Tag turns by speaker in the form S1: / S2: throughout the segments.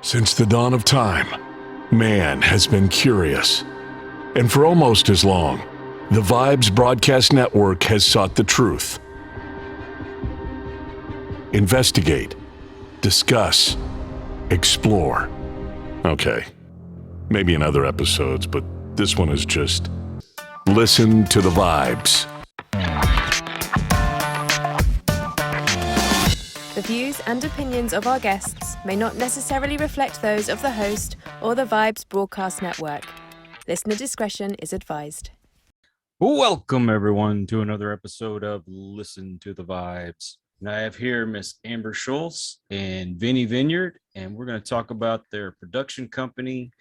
S1: Since the dawn of time, man has been curious. And for almost as long, the Vibes Broadcast Network has sought the truth. Investigate, discuss, explore. Okay, maybe in other episodes, but this one is just listen to the vibes.
S2: The views and opinions of our guests may not necessarily reflect those of the host or the Vibes Broadcast Network. Listener discretion is advised.
S3: Welcome, everyone, to another episode of Listen to the Vibes. And I have here Miss Amber Schultz and Vinnie Vineyard, and we're going to talk about their production company,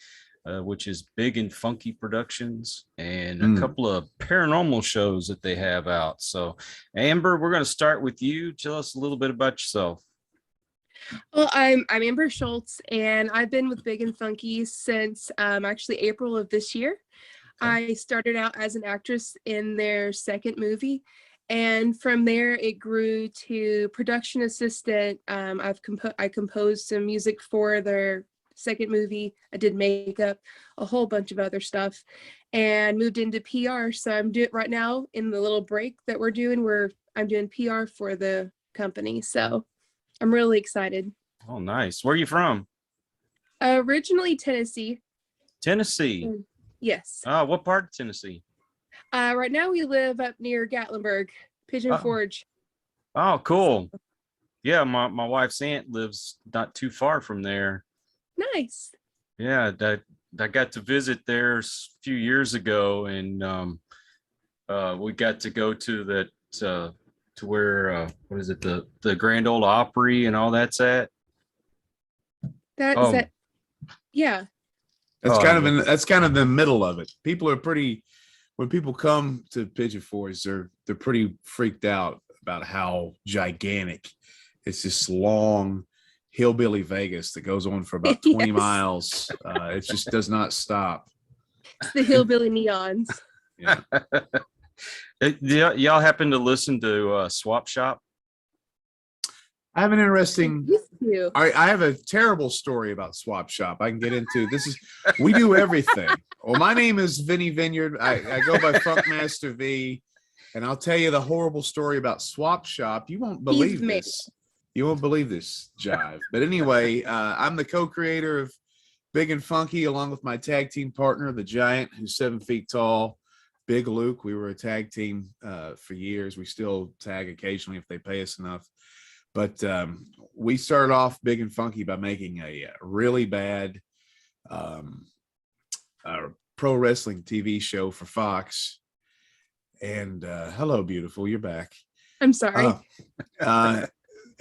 S3: which is Big and Funky Productions, and a couple of paranormal shows that they have out. So, Amber, we're going to start with you. Tell us a little bit about yourself.
S4: Well, I'm Amber Schultz, and I've been with Big and Funky since actually April of this year. Okay. I started out as an actress in their second movie, and from there it grew to production assistant. I composed some music for their second movie. I did makeup, a whole bunch of other stuff, and moved into PR. So I'm doing right now in the little break that we're doing where I'm doing PR for the company. So I'm really excited.
S3: Oh, nice. Where are you from?
S4: Originally Tennessee.
S3: Tennessee?
S4: Yes.
S3: What part of Tennessee?
S4: Right now we live up near Gatlinburg, Pigeon Forge.
S3: Oh, cool. Yeah, my wife's aunt lives not too far from there.
S4: Nice.
S3: Yeah, I got to visit there a few years ago, and we got to go to that to where what is it, the Grand Ole Opry and all that's at.
S4: That yeah.
S5: That's kind of the middle of it. People are pretty, when people come to Pigeon Forge, they're pretty freaked out about how gigantic it's this long hillbilly Vegas that goes on for about 20 miles. It just does not stop.
S4: It's the hillbilly neons.
S5: Yeah.
S3: Y'all happen to listen to Swap Shop?
S5: I have an interesting. I have a terrible story about Swap Shop. I can get into. We do everything. Well, my name is Vinnie Vineyard. I go by Funkmaster V, and I'll tell you the horrible story about Swap Shop. You won't believe this. You won't believe this jive. But anyway, I'm the co-creator of Big and Funky, along with my tag team partner, the Giant, who's 7 feet tall, Big Luke. We were a tag team for years. We still tag occasionally if they pay us enough. But we started off Big and Funky by making a really bad pro wrestling TV show for Fox. And hello, beautiful, you're back.
S4: I'm sorry.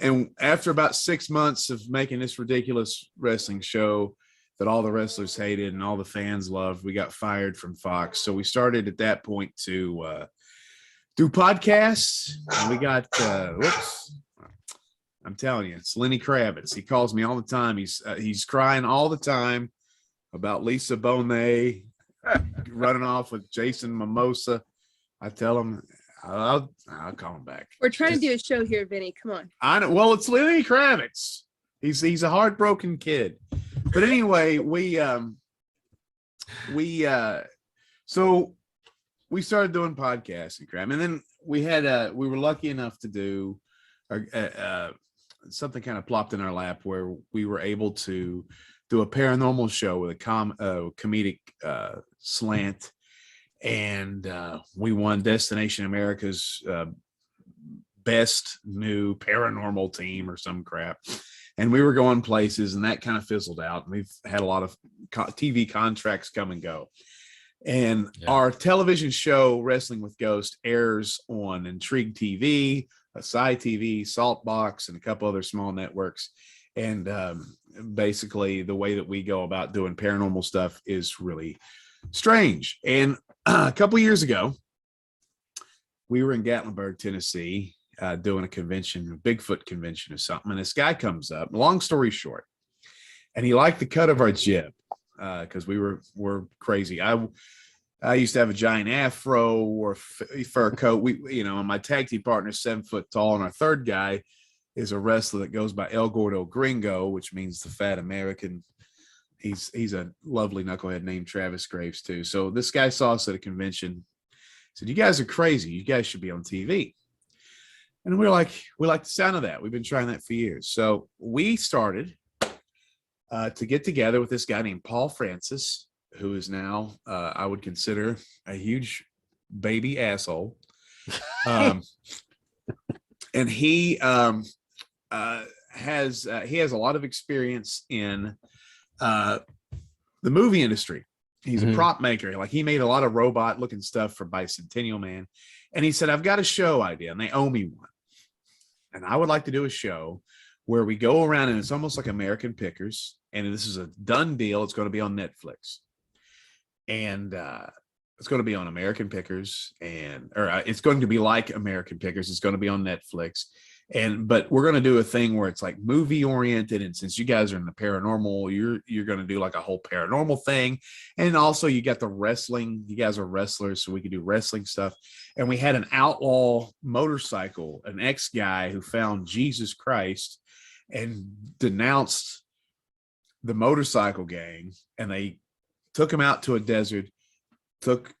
S5: And after about 6 months of making this ridiculous wrestling show that all the wrestlers hated and all the fans loved, we got fired from Fox. So we started at that point to do podcasts. And we got, I'm telling you, it's Lenny Kravitz. He calls me all the time. He's crying all the time about Lisa Bonet running off with Jason Mimosa. I tell him, I'll call him back.
S4: We're trying to do a show here, Vinny. Come on.
S5: I know. Well, it's Lenny Kravitz. He's a heartbroken kid. But anyway, so we started doing podcasts and crap, and then we were lucky enough to do something kind of plopped in our lap where we were able to do a paranormal show with a comedic slant. And we won Destination America's best new paranormal team or some crap. And we were going places, and that kind of fizzled out. And we've had a lot of TV contracts come and go. And our television show, Wrestling with Ghost, airs on Intrigue TV, Sci TV, Saltbox, and a couple other small networks. And basically, the way that we go about doing paranormal stuff is really strange. And a couple years ago, we were in Gatlinburg, Tennessee, doing a convention, a Bigfoot convention or something. And this guy comes up, long story short, and he liked the cut of our jib because we're crazy. I used to have a giant afro or fur coat. And my tag team partner is 7 foot tall, and our third guy is a wrestler that goes by El Gordo Gringo, which means the fat American. He's a lovely knucklehead named Travis Graves too. So this guy saw us at a convention, said, "You guys are crazy. You guys should be on TV." And we're like, we like the sound of that. We've been trying that for years. So we started to get together with this guy named Paul Francis, who is now, I would consider, a huge baby asshole. And he has a lot of experience in the movie industry. He's a prop maker. Like, he made a lot of robot looking stuff for Bicentennial Man. And he said, "I've got a show idea," and they owe me one. And I would like to do a show where we go around, and it's almost like American Pickers. And this is a done deal. It's going to be on Netflix. And it's going to be on American Pickers, it's going to be like American Pickers. It's going to be on Netflix. But we're going to do a thing where it's like movie oriented. And since you guys are in the paranormal, you're going to do like a whole paranormal thing. And also you got the wrestling. You guys are wrestlers, so we could do wrestling stuff. And we had an outlaw motorcycle, an ex-guy who found Jesus Christ and denounced the motorcycle gang. And they took him out to a desert, took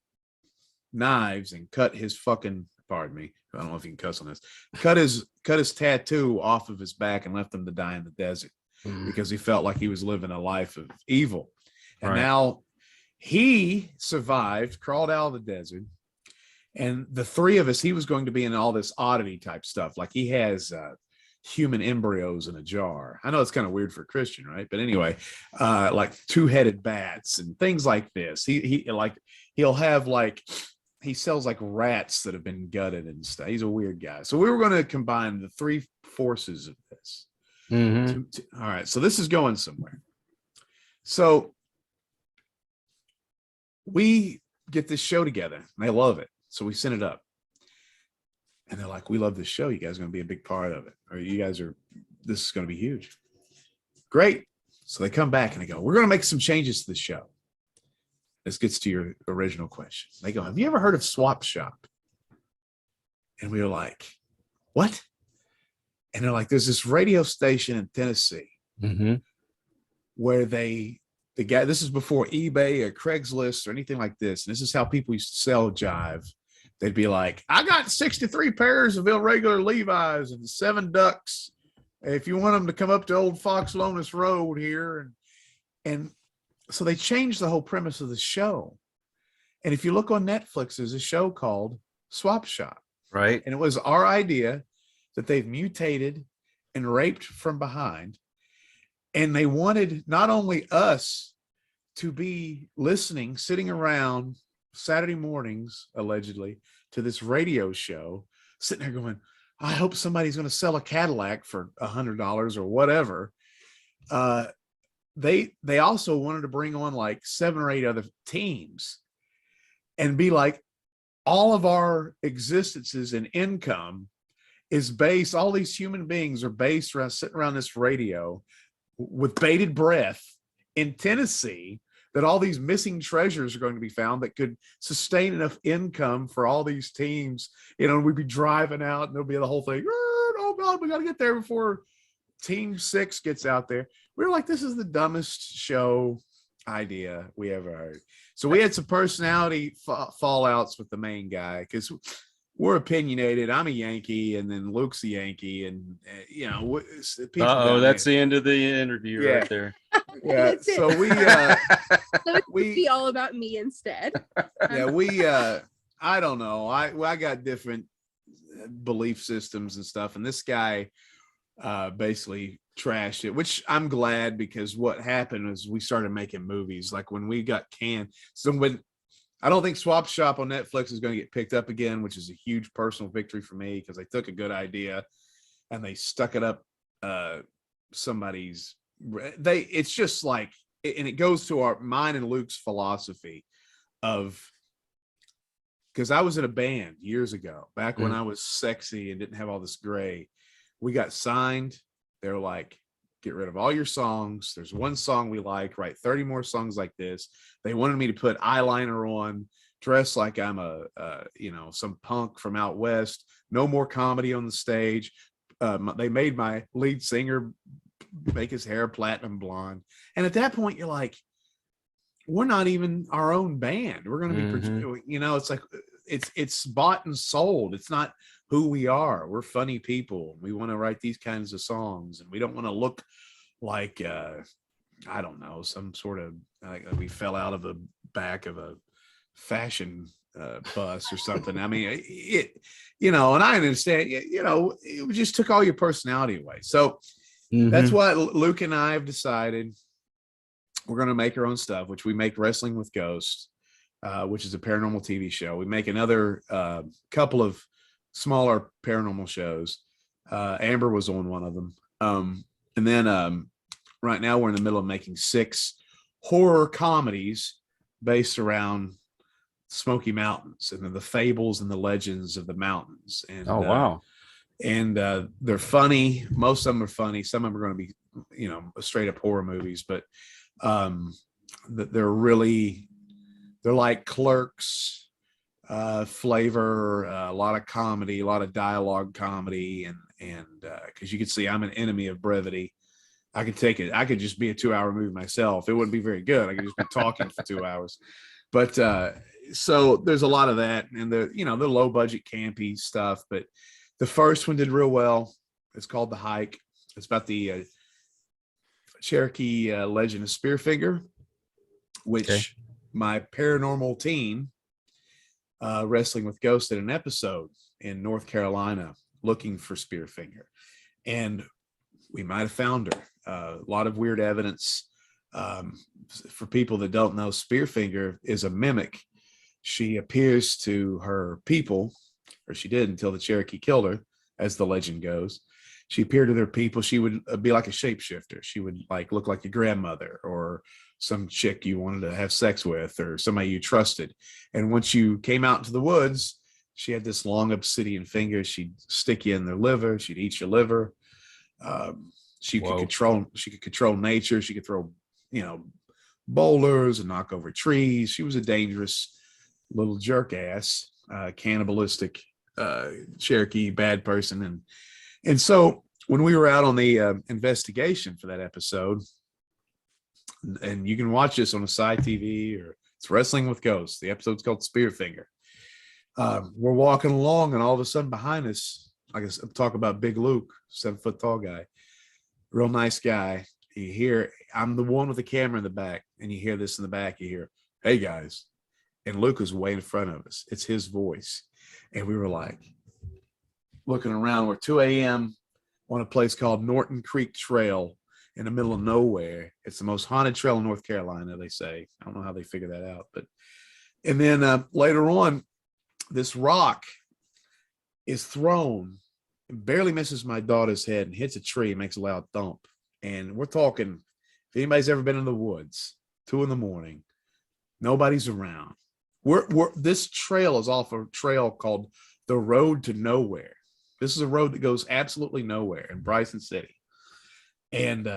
S5: knives and cut his fucking, pardon me, I don't know if you can cuss on this, cut his tattoo off of his back and left him to die in the desert because he felt like he was living a life of evil. And now he survived, crawled out of the desert. And the three of us, he was going to be in all this oddity type stuff. Like, he has human embryos in a jar. I know it's kind of weird for a Christian, right? But anyway, like two-headed bats and things like this. He'll have like, he sells like rats that have been gutted and stuff. He's a weird guy. So we were going to combine the three forces of this. All right. So this is going somewhere. So we get this show together and they love it. So we send it up. And they're like, "We love this show. You guys are going to be a big part of it. Or this is going to be huge." Great. So they come back and they go, "We're going to make some changes to the show." This gets to your original question. They go, "Have you ever heard of Swap Shop?" And we were like, "What?" And they're like, "There's this radio station in Tennessee where this is before eBay or Craigslist or anything like this. And this is how people used to sell jive. They'd be like, 'I got 63 pairs of irregular Levi's and 7 ducks. If you want them to come up to Old Fox Lonis Road here." And so they changed the whole premise of the show. And if you look on Netflix, there's a show called Swap Shop.
S3: Right.
S5: And it was our idea that they've mutated and raped from behind. And they wanted not only us to be listening, sitting around Saturday mornings, allegedly, to this radio show, sitting there going, "I hope somebody's going to sell a Cadillac for $100 or whatever." They also wanted to bring on like 7 or 8 other teams and be like, all of our existences and income is based, all these human beings are based around sitting around this radio with bated breath in Tennessee, that all these missing treasures are going to be found that could sustain enough income for all these teams. We'd be driving out and there'll be the whole thing. "Oh God, we got to get there before Team 6 gets out there." We were like, this is the dumbest show idea we ever heard. So we had some personality fallouts with the main guy because we're opinionated. I'm a Yankee, and then Luke's a Yankee, and
S3: that's the end of the interview right there.
S5: Yeah. So
S4: we be all about me instead.
S5: Yeah, I don't know. I got different belief systems and stuff, and this guy basically trashed it, which I'm glad, because what happened was we started making movies. Like when we got canned, I don't think Swap Shop on Netflix is going to get picked up again, which is a huge personal victory for me, because they took a good idea and they stuck it up somebody's. It's just like, and it goes to mine and Luke's philosophy of, because I was in a band years ago, back when I was sexy and didn't have all this gray. We got signed. They're like, "Get rid of all your songs. There's one song we like. Write 30 more songs like this." They wanted me to put eyeliner on, dress like I'm some punk from out west. No more comedy on the stage. they made my lead singer make his hair platinum blonde. And at that point, you're like, we're not even our own band. We're going to be, you know, it's like, it's bought and sold. It's not who we are. We're funny people. We want to write these kinds of songs, and we don't want to look like, I don't know, some sort of, like we fell out of the back of a fashion bus or something. I mean, you know, and I understand, you know, it just took all your personality away. So that's why Luke and I have decided we're going to make our own stuff, which we make Wrestling with Ghosts, which is a paranormal TV show. We make another couple of smaller paranormal shows. Amber was on one of them. And then right now we're in the middle of making 6 horror comedies based around Smoky Mountains and the fables and the legends of the mountains. And
S3: wow.
S5: And they're funny. Most of them are funny. Some of them are going to be, you know, straight up horror movies, but they're like Clerks flavor, a lot of comedy, a lot of dialogue comedy, and because you can see I'm an enemy of brevity. I could take it. I could just be a 2-hour movie myself. It wouldn't be very good. I could just be talking for 2 hours. But so there's a lot of that, and the low budget campy stuff. But the first one did real well. It's called The Hike. It's about the Cherokee legend of Spearfinger, which my paranormal team, Wrestling with Ghosts, did an episode in North Carolina looking for Spearfinger, and we might have found her. A lot of weird evidence. For people that don't know, Spearfinger is a mimic. She appears to her people, or she did until the Cherokee killed her, as the legend goes. She appeared to their people. She would be like a shapeshifter. She would like look like your grandmother or some chick you wanted to have sex with, or somebody you trusted. And once you came out into the woods, she had this long obsidian finger. She'd stick you in their liver. She'd eat your liver. She could control nature. She could throw, you know, boulders and knock over trees. She was a dangerous little jerk ass, cannibalistic Cherokee bad person. And so when we were out on the investigation for that episode, and you can watch this on a side TV, or it's Wrestling with Ghosts. The episode's called Spearfinger. We're walking along, and all of a sudden behind us, I guess talk about Big Luke, 7-foot tall guy, real nice guy. You hear, I'm the one with the camera in the back, and you hear this in the back. You hear, "Hey guys," and Luke is way in front of us. It's his voice, and we were like looking around. We're 2 a.m. on a place called Norton Creek Trail in the middle of nowhere. It's the most haunted trail in North Carolina, they say. I don't know how they figure that out, but and then later on, this rock is thrown, barely misses my daughter's head, and hits a tree and makes a loud thump. And we're talking, if anybody's ever been in the woods, 2 a.m, nobody's around. This trail is off a trail called the Road to Nowhere. This is a road that goes absolutely nowhere in Bryson City. And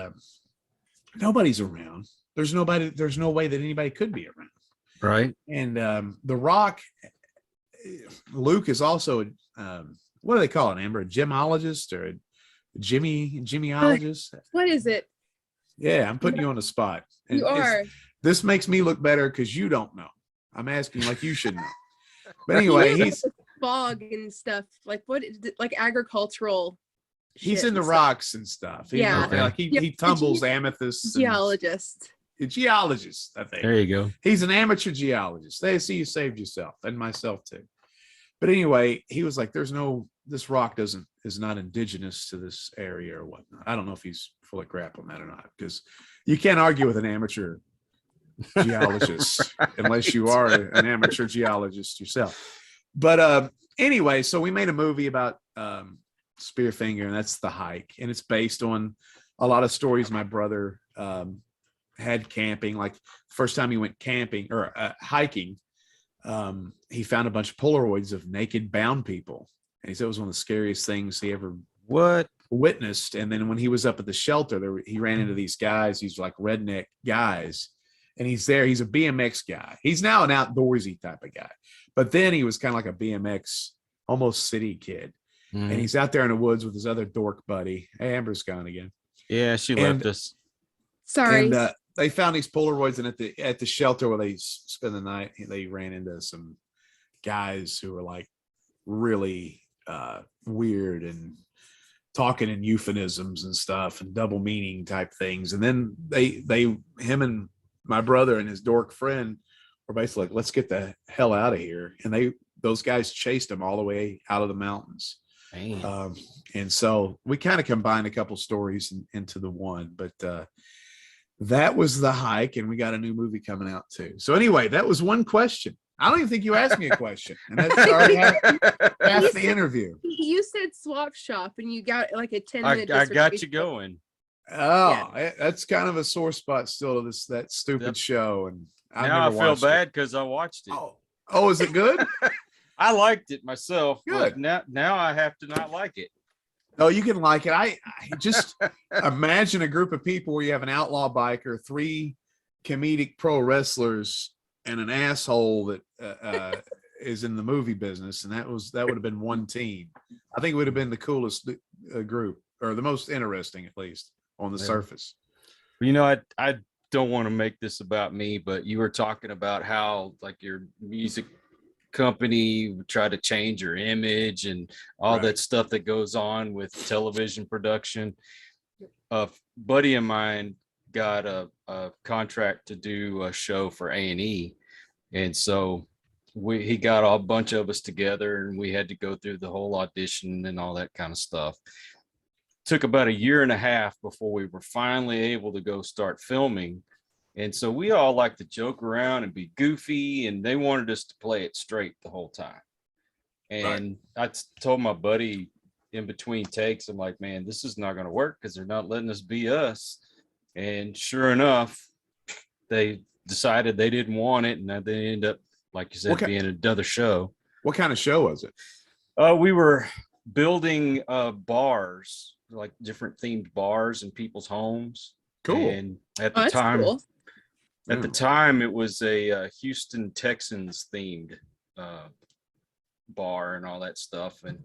S5: nobody's around. There's no way that anybody could be around.
S3: Right.
S5: And the rock, Luke is also what do they call it, Amber? A gemologist or a Jimmyologist?
S4: What is it?
S5: Yeah, I'm putting you on the spot. And
S4: You are.
S5: This makes me look better because you don't know. I'm asking like you should know. But anyway, he's
S4: fog and stuff. Like what? Like agricultural.
S5: He's in the rocks and stuff.
S4: Yeah.
S5: Like he tumbles amethysts.
S4: Geologist.
S5: A geologist, I think.
S3: There you go.
S5: He's an amateur geologist. They see you saved yourself, and myself too. But anyway, he was like, this rock is not indigenous to this area or whatnot. I don't know if he's full of crap on that or not, because you can't argue with an amateur geologist unless you are an amateur geologist yourself. But anyway, so we made a movie about Spearfinger, and that's The Hike, and it's based on a lot of stories my brother had camping. Like first time he went camping or hiking, he found a bunch of Polaroids of naked bound people, and he said it was one of the scariest things he ever witnessed. And then when he was up at the shelter, he ran into these guys, these like redneck guys, and he's a BMX guy. He's now an outdoorsy type of guy, but then he was kind of like a BMX almost city kid. and he's out there in the woods with his other dork buddy. Hey, Amber's gone again.
S3: Yeah, she left us.
S4: Sorry.
S5: And they found these Polaroids, and at the shelter where they spend the night, they ran into some guys who were like really weird and talking in euphemisms and stuff and double meaning type things. And then him and my brother and his dork friend were basically like, let's get the hell out of here. And those guys chased him all the way out of the mountains. And so we kind of combined a couple stories into the one, but that was the hike, and we got a new movie coming out too. So anyway, that was one question. I don't even think you asked me a question, and that's already half the interview.
S4: You said swap shop, and you got like a 10-minute.
S3: I got you going.
S5: Oh, that's kind of a sore spot still to that stupid show, and
S3: now I feel bad because I watched it.
S5: Oh, is it good?
S3: I liked it myself.
S5: Good.
S3: But now I have to not like it.
S5: Oh, you can like it. I just imagine a group of people where you have an outlaw biker, 3 comedic pro wrestlers, and an asshole that is in the movie business, and that would have been one team. I think it would have been the coolest group, or the most interesting, at least on the surface.
S3: You know, I don't want to make this about me, but you were talking about how like your music company try to change your image and all that stuff that goes on with television production. A buddy of mine got a contract to do a show for A&E, and so he got a bunch of us together, and we had to go through the whole audition and all that kind of stuff. Took about 1.5 years before we were finally able to go start filming. And so we all like to joke around and be goofy, and they wanted us to play it straight the whole time. And I told my buddy in between takes, I'm like, man, this is not going to work because they're not letting us be us. And sure enough, they decided they didn't want it, and they ended up, like you said, being another show.
S5: What kind of show was it?
S3: We were building bars, like different themed bars in people's homes.
S5: Cool.
S3: And at the time, it was a Houston Texans themed bar and all that stuff. And,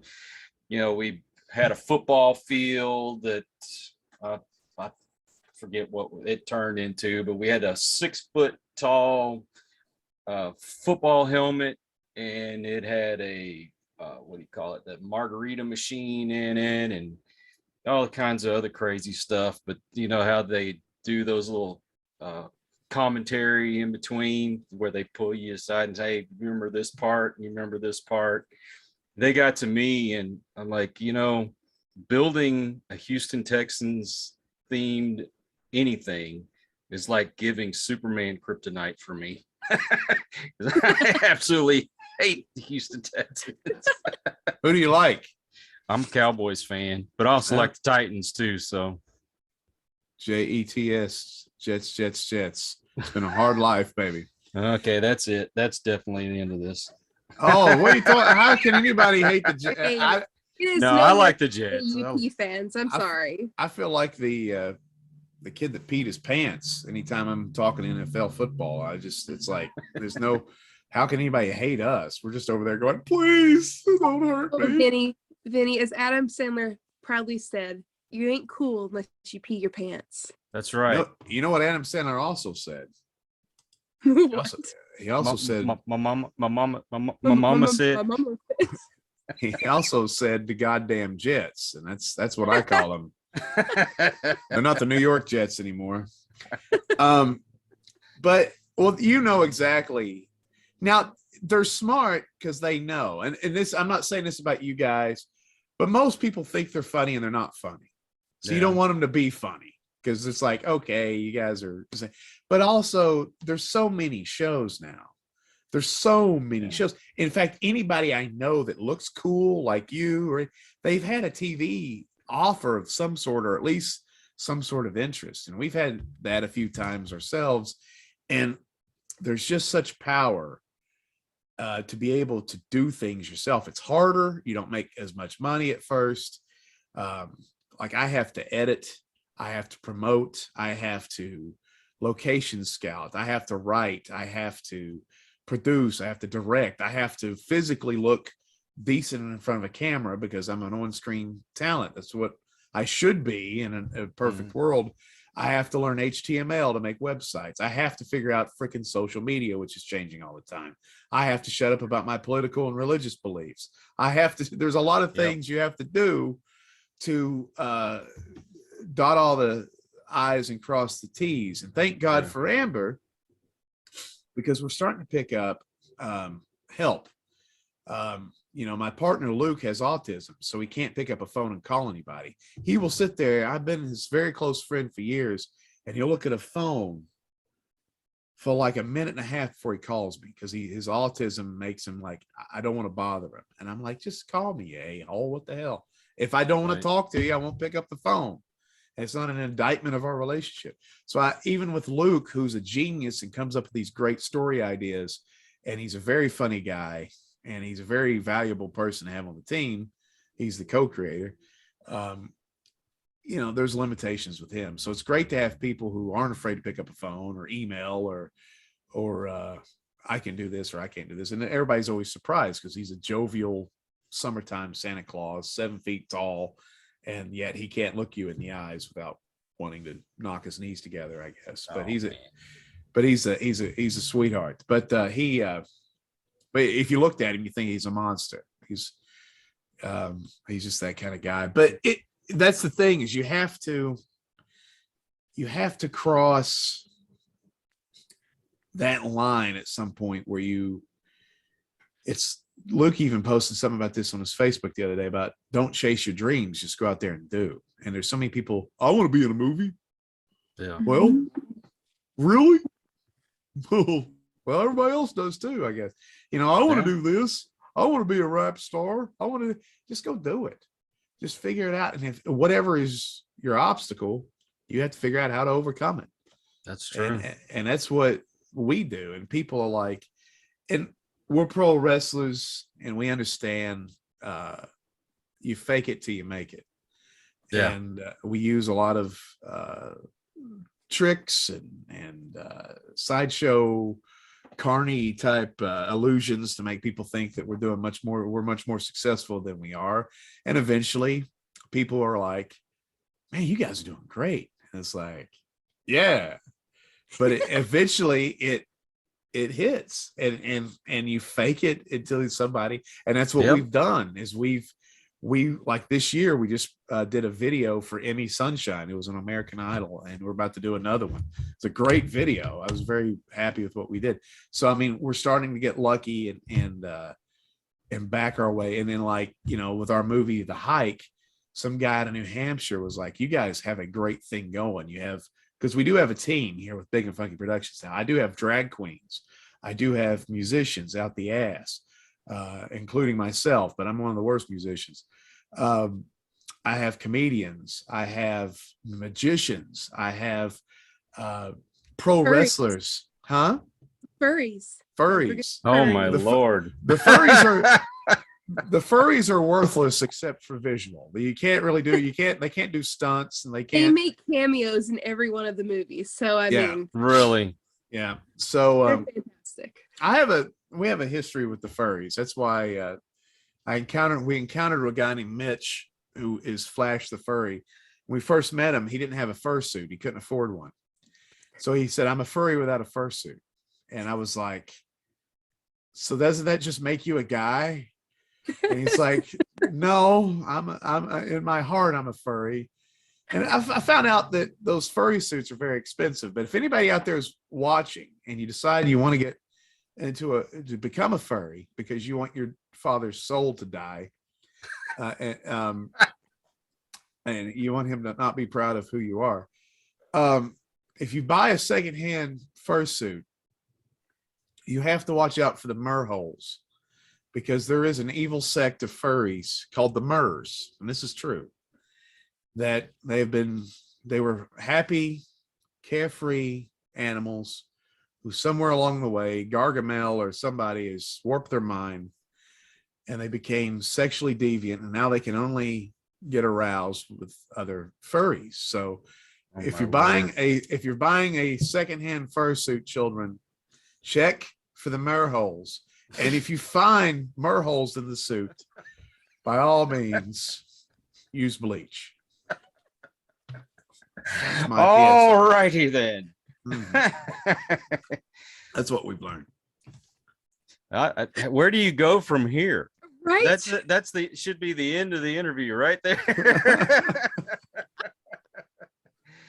S3: you know, we had a football field that I forget what it turned into, but we had a 6-foot tall football helmet, and it had a, the margarita machine in it, and all kinds of other crazy stuff. But you know how they do those little commentary in between where they pull you aside and say, hey, remember this part, and you remember this part. They got to me, and I'm like, you know, building a Houston Texans themed anything is like giving Superman kryptonite for me. I absolutely hate the Houston Texans.
S5: Who do you like?
S3: I'm a Cowboys fan, but I also like the Titans too. So
S5: Jets, Jets. It's been a hard life, baby.
S3: Okay, that's it. That's definitely the end of this.
S5: Oh, what are you talking? How can anybody hate the Jets?
S3: I like the Jets.
S4: UP fans. I'm sorry.
S5: I feel like the kid that peed his pants anytime I'm talking NFL football. It's like there's no. How can anybody hate us? We're just over there going, please don't hurt me.
S4: Vinnie, as Adam Sandler proudly said, you ain't cool unless you pee your pants.
S3: That's right.
S5: You know what Adam Sandler also said?
S4: What?
S5: He also said,
S3: my mama said.
S5: He also said the goddamn Jets, and that's what I call them. They're not the New York Jets anymore. But well, you know exactly. Now they're smart because they know, and this, I'm not saying this about you guys, but most people think they're funny and they're not funny. So you don't want them to be funny because it's like, okay, you guys are, but also there's so many shows now. There's so many shows. In fact, anybody I know that looks cool like you, or they've had a TV offer of some sort, or at least some sort of interest. And we've had that a few times ourselves. And there's just such power to be able to do things yourself. It's harder. You don't make as much money at first. Like I have to edit, I have to promote, I have to location scout, I have to write, I have to produce, I have to direct, I have to physically look decent in front of a camera because I'm an on-screen talent. That's what I should be in a perfect world. I have to learn HTML to make websites. I have to figure out freaking social media, which is changing all the time. I have to shut up about my political and religious beliefs. There's a lot of things you have to do to dot all the I's and cross the T's. And thank God for Amber, because we're starting to pick up help. My partner Luke has autism, so he can't pick up a phone and call anybody. He will sit there. I've been his very close friend for years, and he'll look at a phone for like a minute and a half before he calls me, because his autism makes him like, I don't want to bother him. And I'm like, just call me, you a-hole. What the hell? If I don't want to talk to you, I won't pick up the phone. And it's not an indictment of our relationship. So even with Luke, who's a genius and comes up with these great story ideas, and he's a very funny guy, and he's a very valuable person to have on the team. He's the co-creator. There's limitations with him. So it's great to have people who aren't afraid to pick up a phone or email or I can do this or I can't do this. And everybody's always surprised because he's a jovial summertime Santa Claus, 7 feet tall, and yet he can't look you in the eyes without wanting to knock his knees together, I guess. But he's a sweetheart. But but if you looked at him, you think he's a monster. He's just that kind of guy. But that's the thing, is you have to cross that line at some point where Luke even posted something about this on his Facebook the other day about don't chase your dreams, just go out there and do. And there's so many people, I want to be in a movie. Yeah. Well, really? Well, everybody else does too, I guess. I want to do this. I want to be a rap star. I want to just go do it. Just figure it out. And if whatever is your obstacle, you have to figure out how to overcome it.
S3: That's true.
S5: And that's what we do. And people are like, and we're pro wrestlers, and we understand you fake it till you make it. Yeah. And we use a lot of tricks and sideshow carny type illusions to make people think that we're much more successful than we are. And eventually people are like, man, you guys are doing great. And it's like, yeah, but eventually it hits and you fake it until somebody, and that's what we've done is we like this year, we just did a video for Emmy Sunshine. It was an American Idol, and we're about to do another one. It's a great video. I was very happy with what we did. So, I mean, we're starting to get lucky and back our way. And then with our movie, The Hike, some guy out of New Hampshire was like, you guys have a great thing going. Because we do have a team here with Big and Funky Productions now. I do have drag queens. I do have musicians out the ass. Including myself, but I'm one of the worst musicians. I have comedians. I have magicians. I have pro wrestlers. Huh?
S4: Furries.
S5: Oh
S3: my Lord.
S5: The furries are worthless except for visual. They can't do stunts, and they
S4: make cameos in every one of the movies. So I mean,
S3: really.
S5: Yeah. So
S4: fantastic.
S5: We have a history with the furries. That's why we encountered a guy named Mitch, who is Flash the Furry. When we first met him, he didn't have a fursuit. He couldn't afford one. So he said, I'm a furry without a fursuit. And I was like, so doesn't that just make you a guy? And he's like, no, I'm in my heart, I'm a furry. And I found out that those furry suits are very expensive. But if anybody out there is watching and you decide you want to get to become a furry because you want your father's soul to die, and you want him to not be proud of who you are, if you buy a secondhand fursuit, you have to watch out for the merholes, because there is an evil sect of furries called the Murs, and this is true, that they were happy, carefree animals who somewhere along the way, Gargamel or somebody has warped their mind, and they became sexually deviant, and now they can only get aroused with other furries. So if you're buying a secondhand fursuit, children, check for the merholes. And if you find mur holes in the suit, by all means, use bleach. That's my
S3: All righty then.
S5: That's what we've learned.
S3: Where do you go from here?
S4: Right.
S3: That's the should be the end of the interview right there.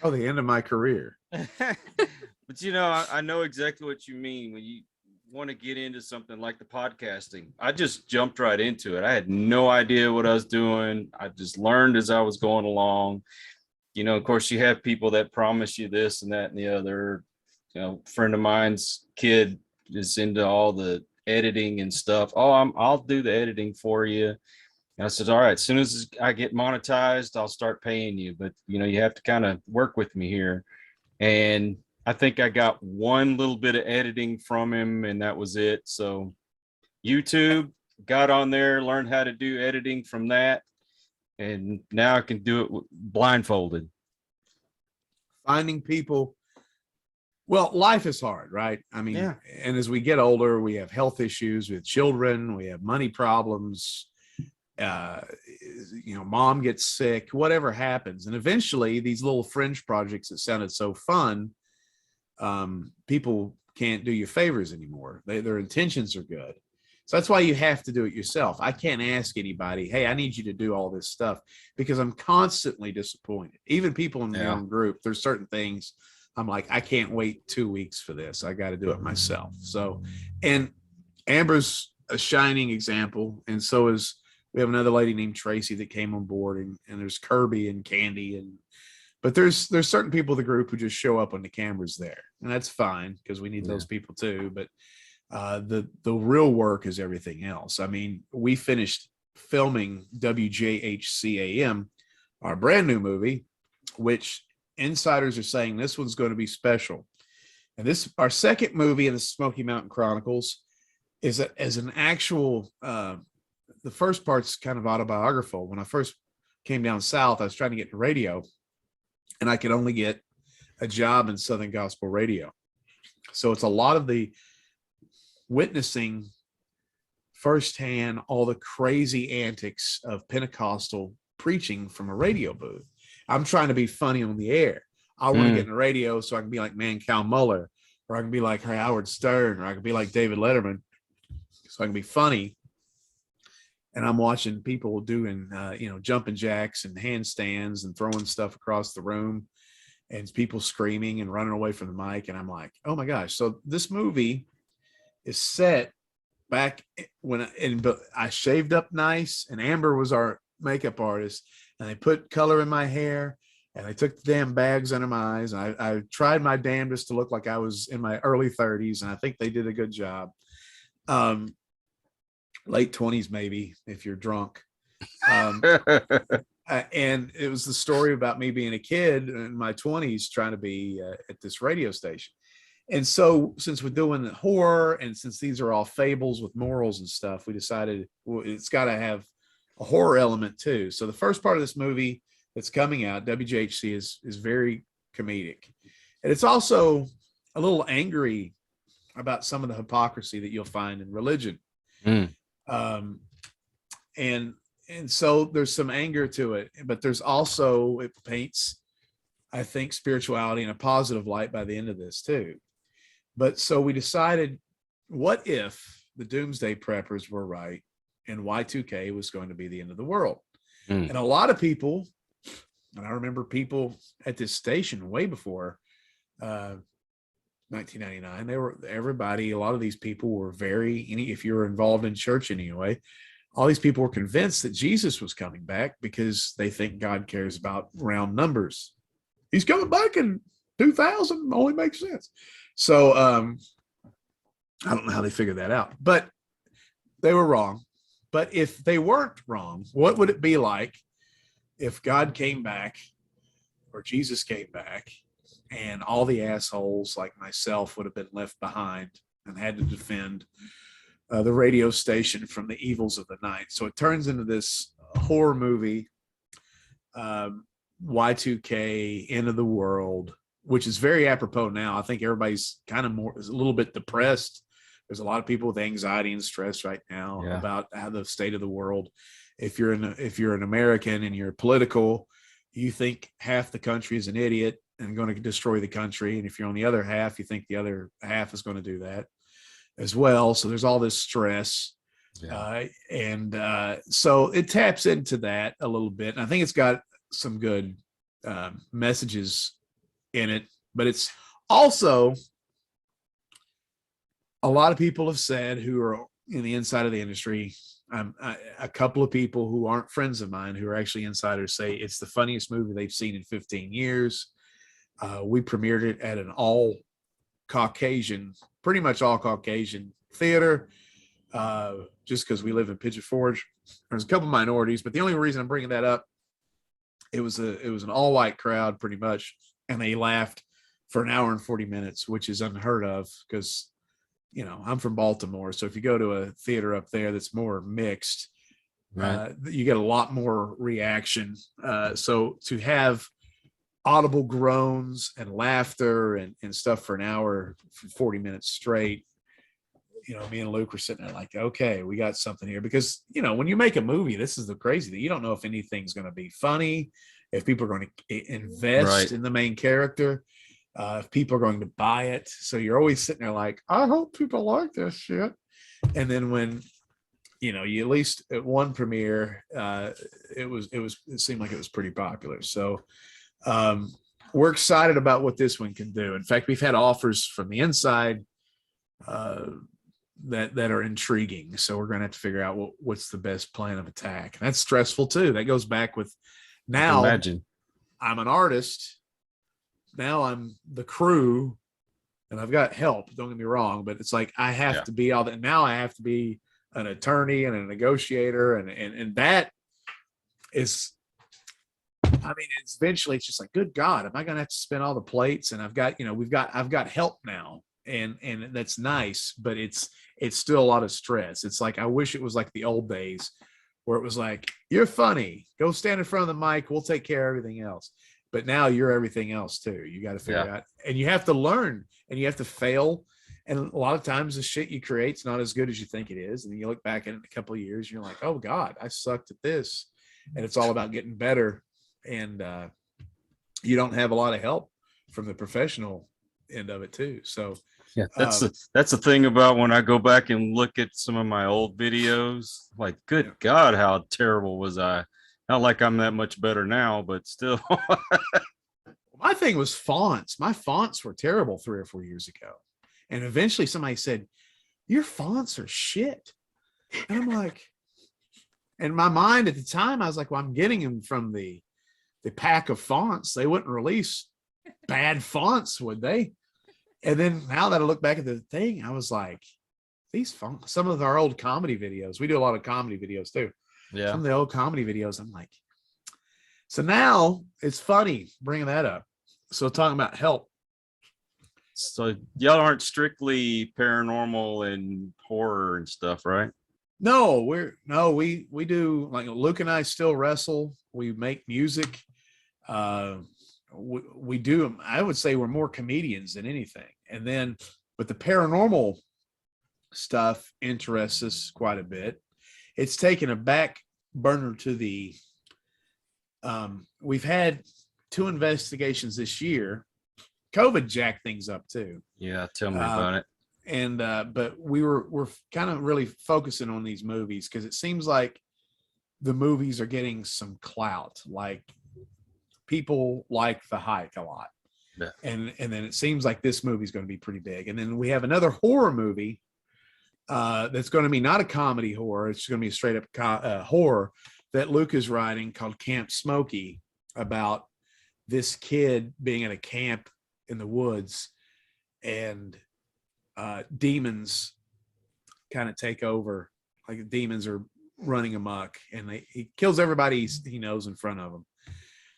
S5: Oh, the end of my career.
S3: But you know, I know exactly what you mean when you want to get into something like the podcasting. I just jumped right into it. I had no idea what I was doing. I just learned as I was going along. You know, of course, you have people that promise you this and that and the other. You know, a friend of mine's kid is into all the editing and stuff. Oh, I'll do the editing for you. And I said, all right, as soon as I get monetized, I'll start paying you. But, you know, you have to kind of work with me here. And I think I got one little bit of editing from him, and that was it. So YouTube, got on there, learned how to do editing from that. And now I can do it blindfolded.
S5: Finding people. Well, life is hard, right? I mean,
S3: Yeah.
S5: And as we get older, we have health issues with children, we have money problems. You know, mom gets sick, whatever happens. And eventually these little fringe projects that sounded so fun, people can't do you favors anymore. Their intentions are good. So that's why you have to do it yourself. I can't ask anybody, hey, I need you to do all this stuff, because I'm constantly disappointed. Even people in my own group, there's certain things I'm like, I can't wait 2 weeks for this. I got to do it myself. So, and Amber's a shining example. And so is, we have another lady named Tracy that came on board, and there's Kirby and Candy. But there's certain people in the group who just show up when the camera's there, and that's fine because we need those people too. But the real work is everything else. I mean, we finished filming WJHCAM, our brand new movie, which insiders are saying this one's going to be special. And this, our second movie in the Smoky Mountain Chronicles, is as an actual. The first part's kind of autobiographical. When I first came down south, I was trying to get into radio, and I could only get a job in Southern Gospel Radio. So it's a lot of the witnessing firsthand all the crazy antics of Pentecostal preaching from a radio booth. I'm trying to be funny on the air. I want to get in the radio so I can be like Cal Muller, or I can be like Howard Stern, or I can be like David Letterman, so I can be funny. And I'm watching people doing, jumping jacks and handstands and throwing stuff across the room, and people screaming and running away from the mic. And I'm like, oh my gosh. So this movie is set back when I shaved up nice, and Amber was our makeup artist, and they put color in my hair, and I took the damn bags under my eyes. And I tried my damnedest to look like I was in my early 30s. And I think they did a good job. Late 20s, maybe, if you're drunk. And it was the story about me being a kid in my 20s trying to be at this radio station. And so since we're doing the horror, and since these are all fables with morals and stuff, we decided, well, it's got to have a horror element too. So the first part of this movie that's coming out, WJHC, is very comedic. And it's also a little angry about some of the hypocrisy that you'll find in religion. And so there's some anger to it, but there's also, it paints, I think, spirituality in a positive light by the end of this too. But so we decided, what if the doomsday preppers were right and Y2K was going to be the end of the world? And a lot of people, and I remember people at this station way before 1999, a lot of these people were if you were involved in church anyway, all these people were convinced that Jesus was coming back because they think God cares about round numbers. He's coming back in 2000, only makes sense. So I don't know how they figured that out, but they were wrong. But if they weren't wrong, what would it be like if God came back, or Jesus came back, and all the assholes like myself would have been left behind and had to defend the radio station from the evils of the night? So it turns into this horror movie, Y2K, end of the world, which is very apropos now. I think everybody's kind of a little bit depressed There's a lot of people with anxiety and stress right now about how the state of the world. If you're an American and you're political, you think half the country is an idiot and going to destroy the country. And if you're on the other half, you think the other half is going to do that as well. So there's all this stress. So it taps into that a little bit. And I think it's got some good messages in it, but it's also, a lot of people have said, who are in the inside of the industry, a couple of people who aren't friends of mine who are actually insiders say it's the funniest movie they've seen in 15 years. We premiered it at an all Caucasian, pretty much all Caucasian theater, just because we live in Pigeon Forge. There's a couple minorities, but the only reason I'm bringing that up, it was an all white crowd pretty much, and they laughed for an hour and 40 minutes, which is unheard of because, you know, I'm from Baltimore. So if you go to a theater up there that's more mixed, you get a lot more reaction. So to have audible groans and laughter and stuff for an hour, 40 minutes straight, you know, me and Luke were sitting there like, okay, we got something here. Because, you know, when you make a movie, this is the crazy thing. You don't know if anything's going to be funny, if people are going to invest in the main character, if people are going to buy it. So you're always sitting there like, I hope people like this shit. And then when, you know, you at least at one premiere, it seemed like it was pretty popular. So we're excited about what this one can do. In fact, we've had offers from the inside that are intriguing. So we're going to have to figure out what's the best plan of attack. And that's stressful too. That goes back with, now
S3: imagine
S5: I'm an artist. Now I'm the crew and I've got help. Don't get me wrong, but it's like, I have to be all that. Now I have to be an attorney and a negotiator. And that is, I mean, it's eventually it's just like, good God, am I going to have to spin all the plates? And I've got, you know, I've got help now. And that's nice, but it's still a lot of stress. It's like, I wish it was like the old days where it was like, you're funny, go stand in front of the mic, we'll take care of everything else. But now you're everything else too. You got to figure out, and you have to learn and you have to fail. And a lot of times the shit you create's not as good as you think it is. And then you look back at it in a couple of years and you're like, oh God, I sucked at this. And it's all about getting better. And you don't have a lot of help from the professional end of it too. So
S3: that's the thing about when I go back and look at some of my old videos, like, good God, how terrible was I? Not like I'm that much better now, but still.
S5: My thing was fonts. My fonts were terrible 3 or 4 years ago. And eventually somebody said, your fonts are shit. And I'm like, in my mind at the time, I was like, well, I'm getting them from the pack of fonts. They wouldn't release bad fonts, would they? And then now that I look back at the thing, I was like, these fonts, some of our old comedy videos, we do a lot of comedy videos too.
S3: Yeah.
S5: Some of the old comedy videos, I'm like, so now it's funny bringing that up. So talking about help.
S3: So y'all aren't strictly paranormal and horror and stuff, right?
S5: No, we do, like, Luke and I still wrestle. We make music. We do, I would say we're more comedians than anything. And then, but the paranormal stuff interests us quite a bit. It's taken a back burner to the, we've had 2 investigations this year. COVID jacked things up too.
S3: Yeah, tell me about it.
S5: And but we're kind of really focusing on these movies because it seems like the movies are getting some clout. Like, people like The Hike a lot. Yeah. And then it seems like this movie is going to be pretty big. And then we have another horror movie that's going to be not a comedy horror. It's going to be a straight up horror that Luke is writing called Camp Smokey, about this kid being at a camp in the woods and demons kind of take over. Like, the demons are running amok and he kills everybody he knows in front of him.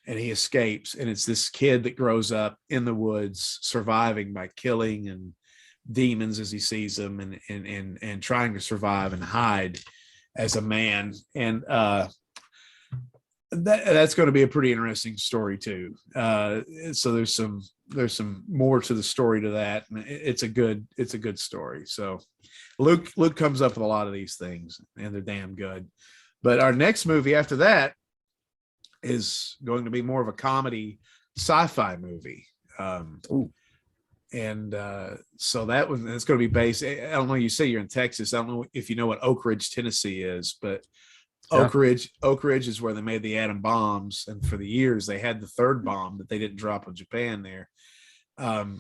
S5: And he escapes, and it's this kid that grows up in the woods, surviving by killing and demons as he sees them, and trying to survive and hide as a man. And that's going to be a pretty interesting story too. So there's some there's some more to the story to that. And it's a good story. So Luke comes up with a lot of these things, and they're damn good. But our next movie after that is going to be more of a comedy sci-fi movie. So that one, it's going to be based. I don't know. You say you're in Texas. I don't know if you know what Oak Ridge, Tennessee is, but Oak Ridge is where they made the atom bombs, and for the years they had the third bomb that they didn't drop on Japan there, and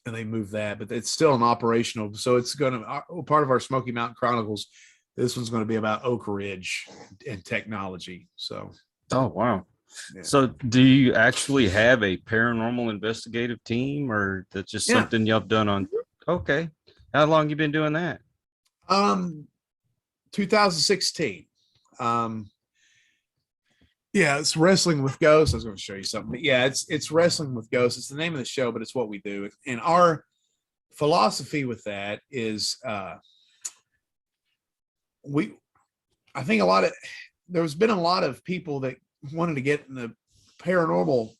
S5: they moved that, but it's still an operational. So it's going to part of our Smoky Mountain Chronicles. This one's going to be about Oak Ridge and technology. So,
S3: oh wow.
S5: Yeah.
S3: So do you actually have a paranormal investigative team, or that's just something y'all done on? Okay. How long you been doing that?
S5: 2016. It's Wrestling with Ghosts. I was going to show you something, but yeah, it's Wrestling with Ghosts. It's the name of the show, but it's what we do. And our philosophy with that is, I think there's been a lot of people that wanted to get in the paranormal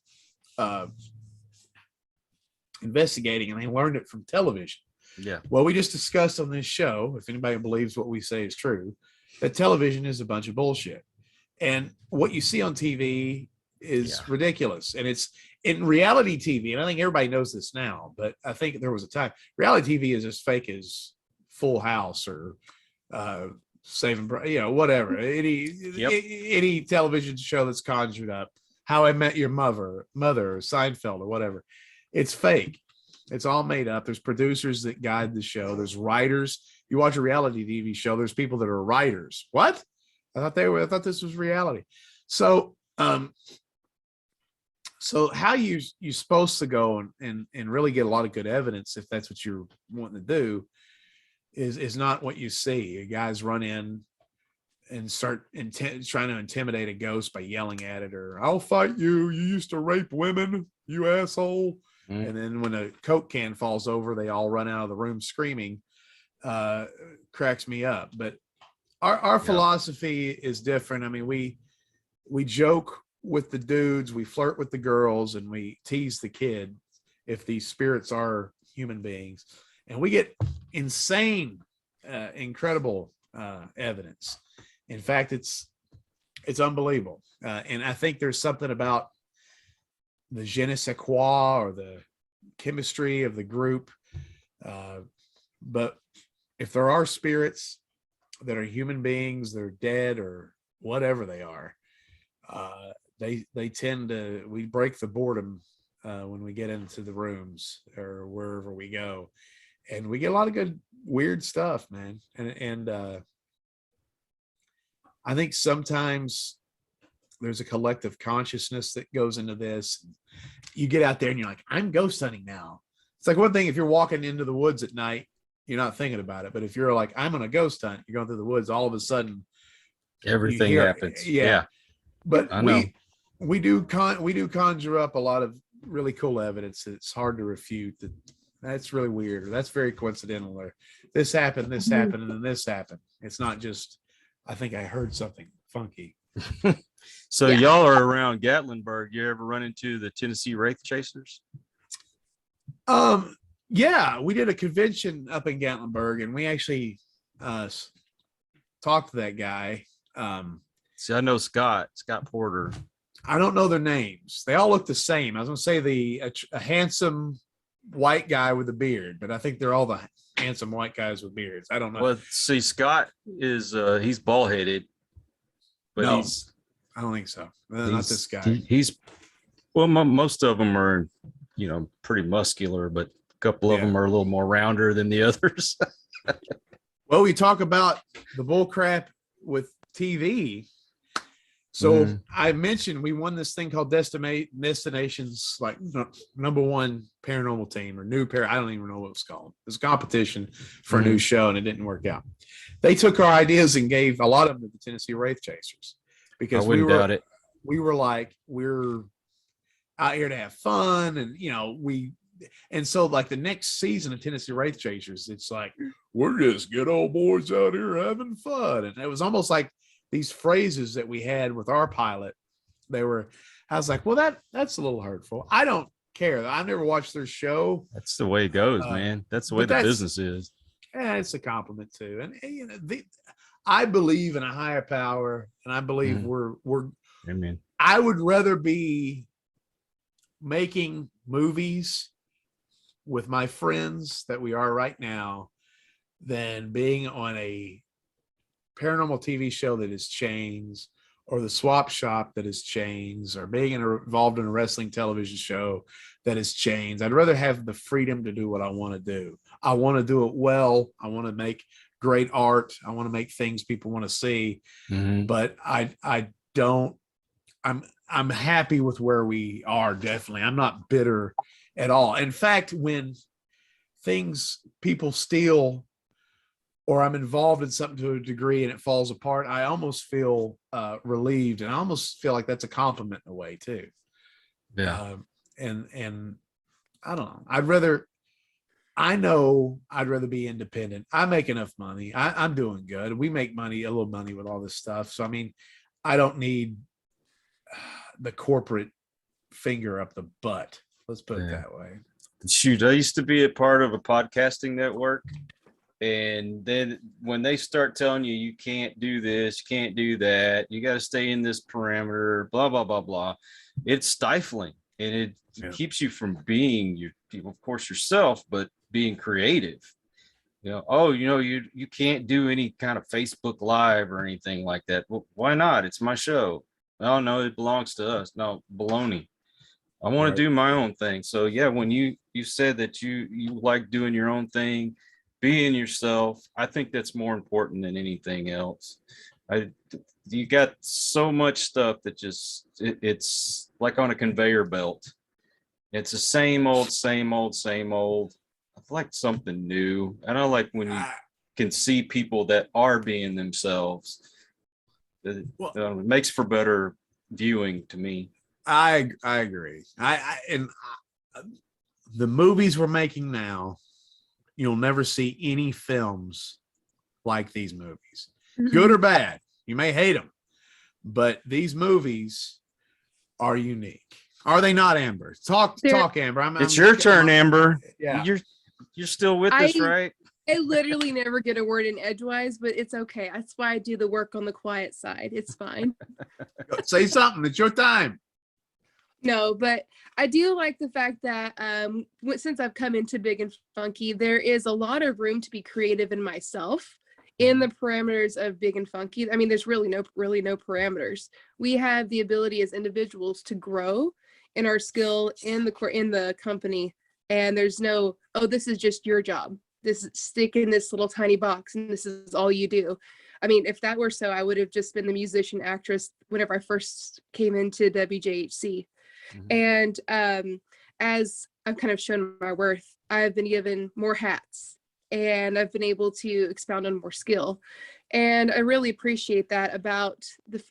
S5: investigating, and they learned it from television.
S3: Yeah.
S5: Well, we just discussed on this show, if anybody believes what we say is true, that television is a bunch of bullshit. And what you see on TV is ridiculous. And it's in reality TV, and I think everybody knows this now, but I think there was a time reality TV is as fake as Full House or Saving, whatever, any television show that's conjured up, How I Met Your Mother, or Seinfeld, or whatever. It's fake. It's all made up. There's producers that guide the show. There's writers. You watch a reality TV show, there's people that are writers. What? I thought this was reality. So, so how you're supposed to go and really get a lot of good evidence, if that's what you're wanting to do, is not what you see. Guys run in and start trying to intimidate a ghost by yelling at it, or I'll fight you. You used to rape women, you asshole. Mm. And then when a Coke can falls over, they all run out of the room screaming. Cracks me up. But our philosophy is different. I mean, we joke with the dudes, we flirt with the girls, and we tease the kid if these spirits are human beings. And we get insane, incredible evidence. In fact, it's unbelievable. And I think there's something about the je ne sais quoi, or the chemistry of the group. But if there are spirits that are human beings, they're dead or whatever they are, they tend to, we break the boredom when we get into the rooms or wherever we go. And we get a lot of good, weird stuff, man. And I think sometimes there's a collective consciousness that goes into this. You get out there and you're like, I'm ghost hunting now. It's like one thing if you're walking into the woods at night, you're not thinking about it. But if you're like, I'm on a ghost hunt, you're going through the woods, all of a sudden
S3: everything happens. Yeah.
S5: But we do conjure up a lot of really cool evidence. It's hard to refute that. That's really weird, or that's very coincidental, or this happened, and then this happened. It's not just, I think I heard something funky.
S3: So y'all are around Gatlinburg. You ever run into the Tennessee Wraith Chasers?
S5: Yeah, we did a convention up in Gatlinburg, and we actually talked to that guy.
S3: See, I know Scott Porter.
S5: I don't know their names. They all look the same. I was going to say a handsome white guy with a beard, but I think they're all the handsome white guys with beards. I don't know.
S3: Well, see, Scott is he's bald headed, but
S5: no, I don't think so. Not this guy.
S3: Most of them are, pretty muscular, but a couple of them are a little more rounder than the others.
S5: Well, we talk about the bull crap with TV. So I mentioned we won this thing called Destinations, like #1 paranormal team or new I don't even know what it was called. It was a competition for a new show, and it didn't work out. They took our ideas and gave a lot of them to the Tennessee Wraith Chasers, because we were like, we're out here to have fun, and so like the next season of Tennessee Wraith Chasers, it's like, we're just good old boys out here having fun. And it was almost like these phrases that we had with our pilot, I was like, well, that's a little hurtful. I don't care. I never watched their show.
S3: That's the way it goes, man. That's the way the business is.
S5: Yeah, it's a compliment too. And you know, I believe in a higher power, and I believe we're.
S3: Amen.
S5: I would rather be making movies with my friends that we are right now than being on a paranormal TV show that is chains, or the swap shop that is chains, or being involved in a wrestling television show that is chains. I'd rather have the freedom to do what I want to do. I want to do it well. I want to make great art. I want to make things people want to see. But I don't. I'm happy with where we are. Definitely, I'm not bitter at all. In fact, when people steal, or I'm involved in something to a degree and it falls apart, I almost feel relieved, and I almost feel like that's a compliment in a way too.
S3: Yeah.
S5: And I don't know. I'd rather be independent. I make enough money. I'm doing good. We make a little money with all this stuff. So, I mean, I don't need the corporate finger up the butt. Let's put it that way.
S3: Shoot, I used to be a part of a podcasting network. And then when they start telling you, you can't do this, you can't do that, you got to stay in this parameter, blah, blah, blah, blah. It's stifling, and it keeps you from being of course, yourself, but being creative. You can't do any kind of Facebook Live or anything like that. Well, why not? It's my show. Oh, no, it belongs to us. No, baloney. I want to do my own thing. So, yeah, when you said that you like doing your own thing, being yourself, I think that's more important than anything else. You got so much stuff that it's like on a conveyor belt. It's the same old, same old, same old. I like something new. I don't like when you can see people that are being themselves. It makes for better viewing to me.
S5: I agree. The movies we're making now, you'll never see any films like these movies, good or bad. You may hate them, but these movies are unique. Are they not, Amber? Talk, Amber.
S3: It's your turn, Amber.
S5: Yeah,
S3: you're still with us, right?
S4: I literally never get a word in edgewise, but it's okay. That's why I do the work on the quiet side. It's fine.
S5: Say something. It's your time.
S4: No, but I do like the fact that since I've come into Big and Funky, there is a lot of room to be creative in myself in the parameters of Big and Funky. I mean, there's really no parameters. We have the ability as individuals to grow in our skill in the company, and there's no, oh, this is just your job. This stick in this little tiny box, and this is all you do. I mean, if that were so, I would have just been the musician actress whenever I first came into WJHC. And as I've kind of shown my worth, I've been given more hats, and I've been able to expound on more skill. And I really appreciate that about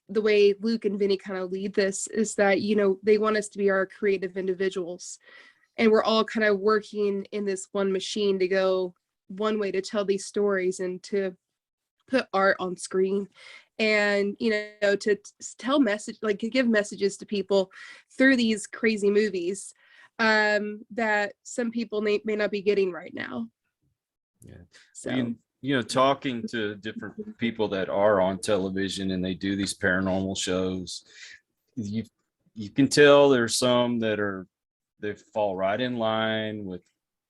S4: the way Luke and Vinnie kind of lead this, is that, they want us to be our creative individuals. And we're all kind of working in this one machine to go one way to tell these stories and to put art on screen. And to tell give messages to people through these crazy movies that some people may not be getting right now. So
S3: talking to different people that are on television and they do these paranormal shows, you can tell there's some that they fall right in line with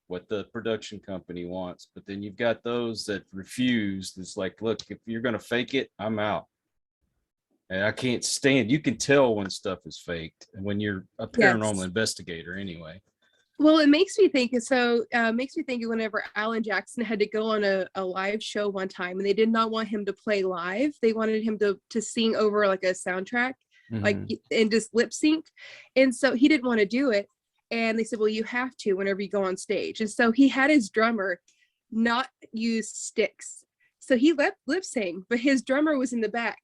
S3: what the production company wants, but then you've got those that refuse. It's like, look, if you're going to fake it, I'm out. And I can't stand, you can tell when stuff is faked, and when you're a paranormal investigator anyway.
S4: Well, it makes me think, whenever Alan Jackson had to go on a live show one time, and they did not want him to play live. They wanted him to sing over like a soundtrack, and just lip sync. And so he didn't want to do it. And they said, well, you have to whenever you go on stage. And so he had his drummer not use sticks. So he lip sync, but his drummer was in the back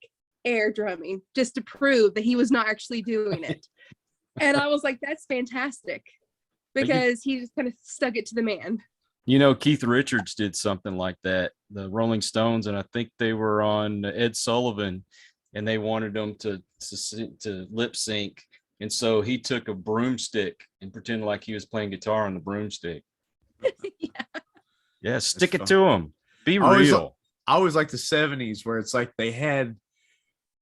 S4: air drumming just to prove that he was not actually doing it. And I was like, that's fantastic, because he just kind of stuck it to the man.
S3: Keith Richards did something like that, the Rolling Stones, and I think they were on Ed Sullivan, and they wanted them to lip sync And so he took a broomstick and pretended like he was playing guitar on the broomstick. Yeah, stick it to him. Be real.
S5: I always like the 70s where it's like they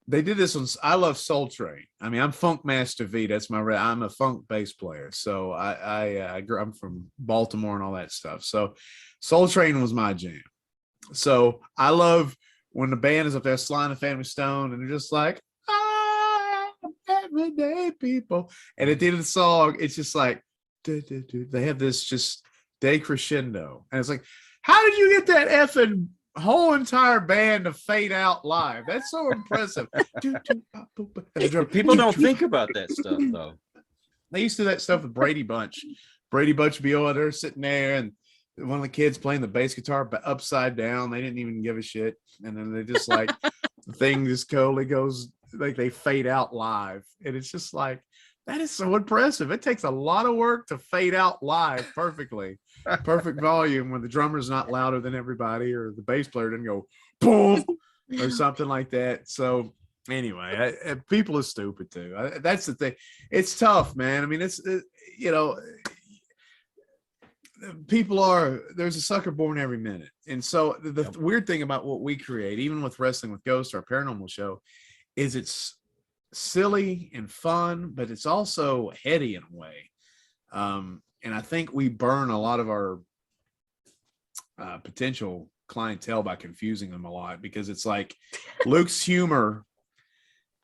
S5: did this on. I love Soul Train. I mean, I'm Funk Master V. That's I'm a funk bass player. So I'm from Baltimore and all that stuff. So Soul Train was my jam. So I love when the band is up there, Sly and the Family Stone, and they're just like, everyday people. And at the end of the song, it's just like, they have this just decrescendo. And it's like, how did you get that effing whole entire band to fade out live? That's so impressive.
S3: People don't think about that stuff, though.
S5: They used to do that stuff with Brady Bunch. Brady Bunch would be over there sitting there, and one of the kids playing the bass guitar but upside down. They didn't even give a shit. And then they just like, the thing just totally goes, like they fade out live. And it's just like, that is so impressive. It takes a lot of work to fade out live perfectly. Perfect volume when the drummer's not louder than everybody, or the bass player didn't go boom or something like that. So anyway, people are stupid too. That's the thing. It's tough, man. I mean, there's a sucker born every minute. And so the weird thing about what we create, even with Wrestling with Ghosts, our paranormal show, is it's silly and fun, but it's also heady in a way. And I think we burn a lot of our potential clientele by confusing them a lot, because it's like Luke's humor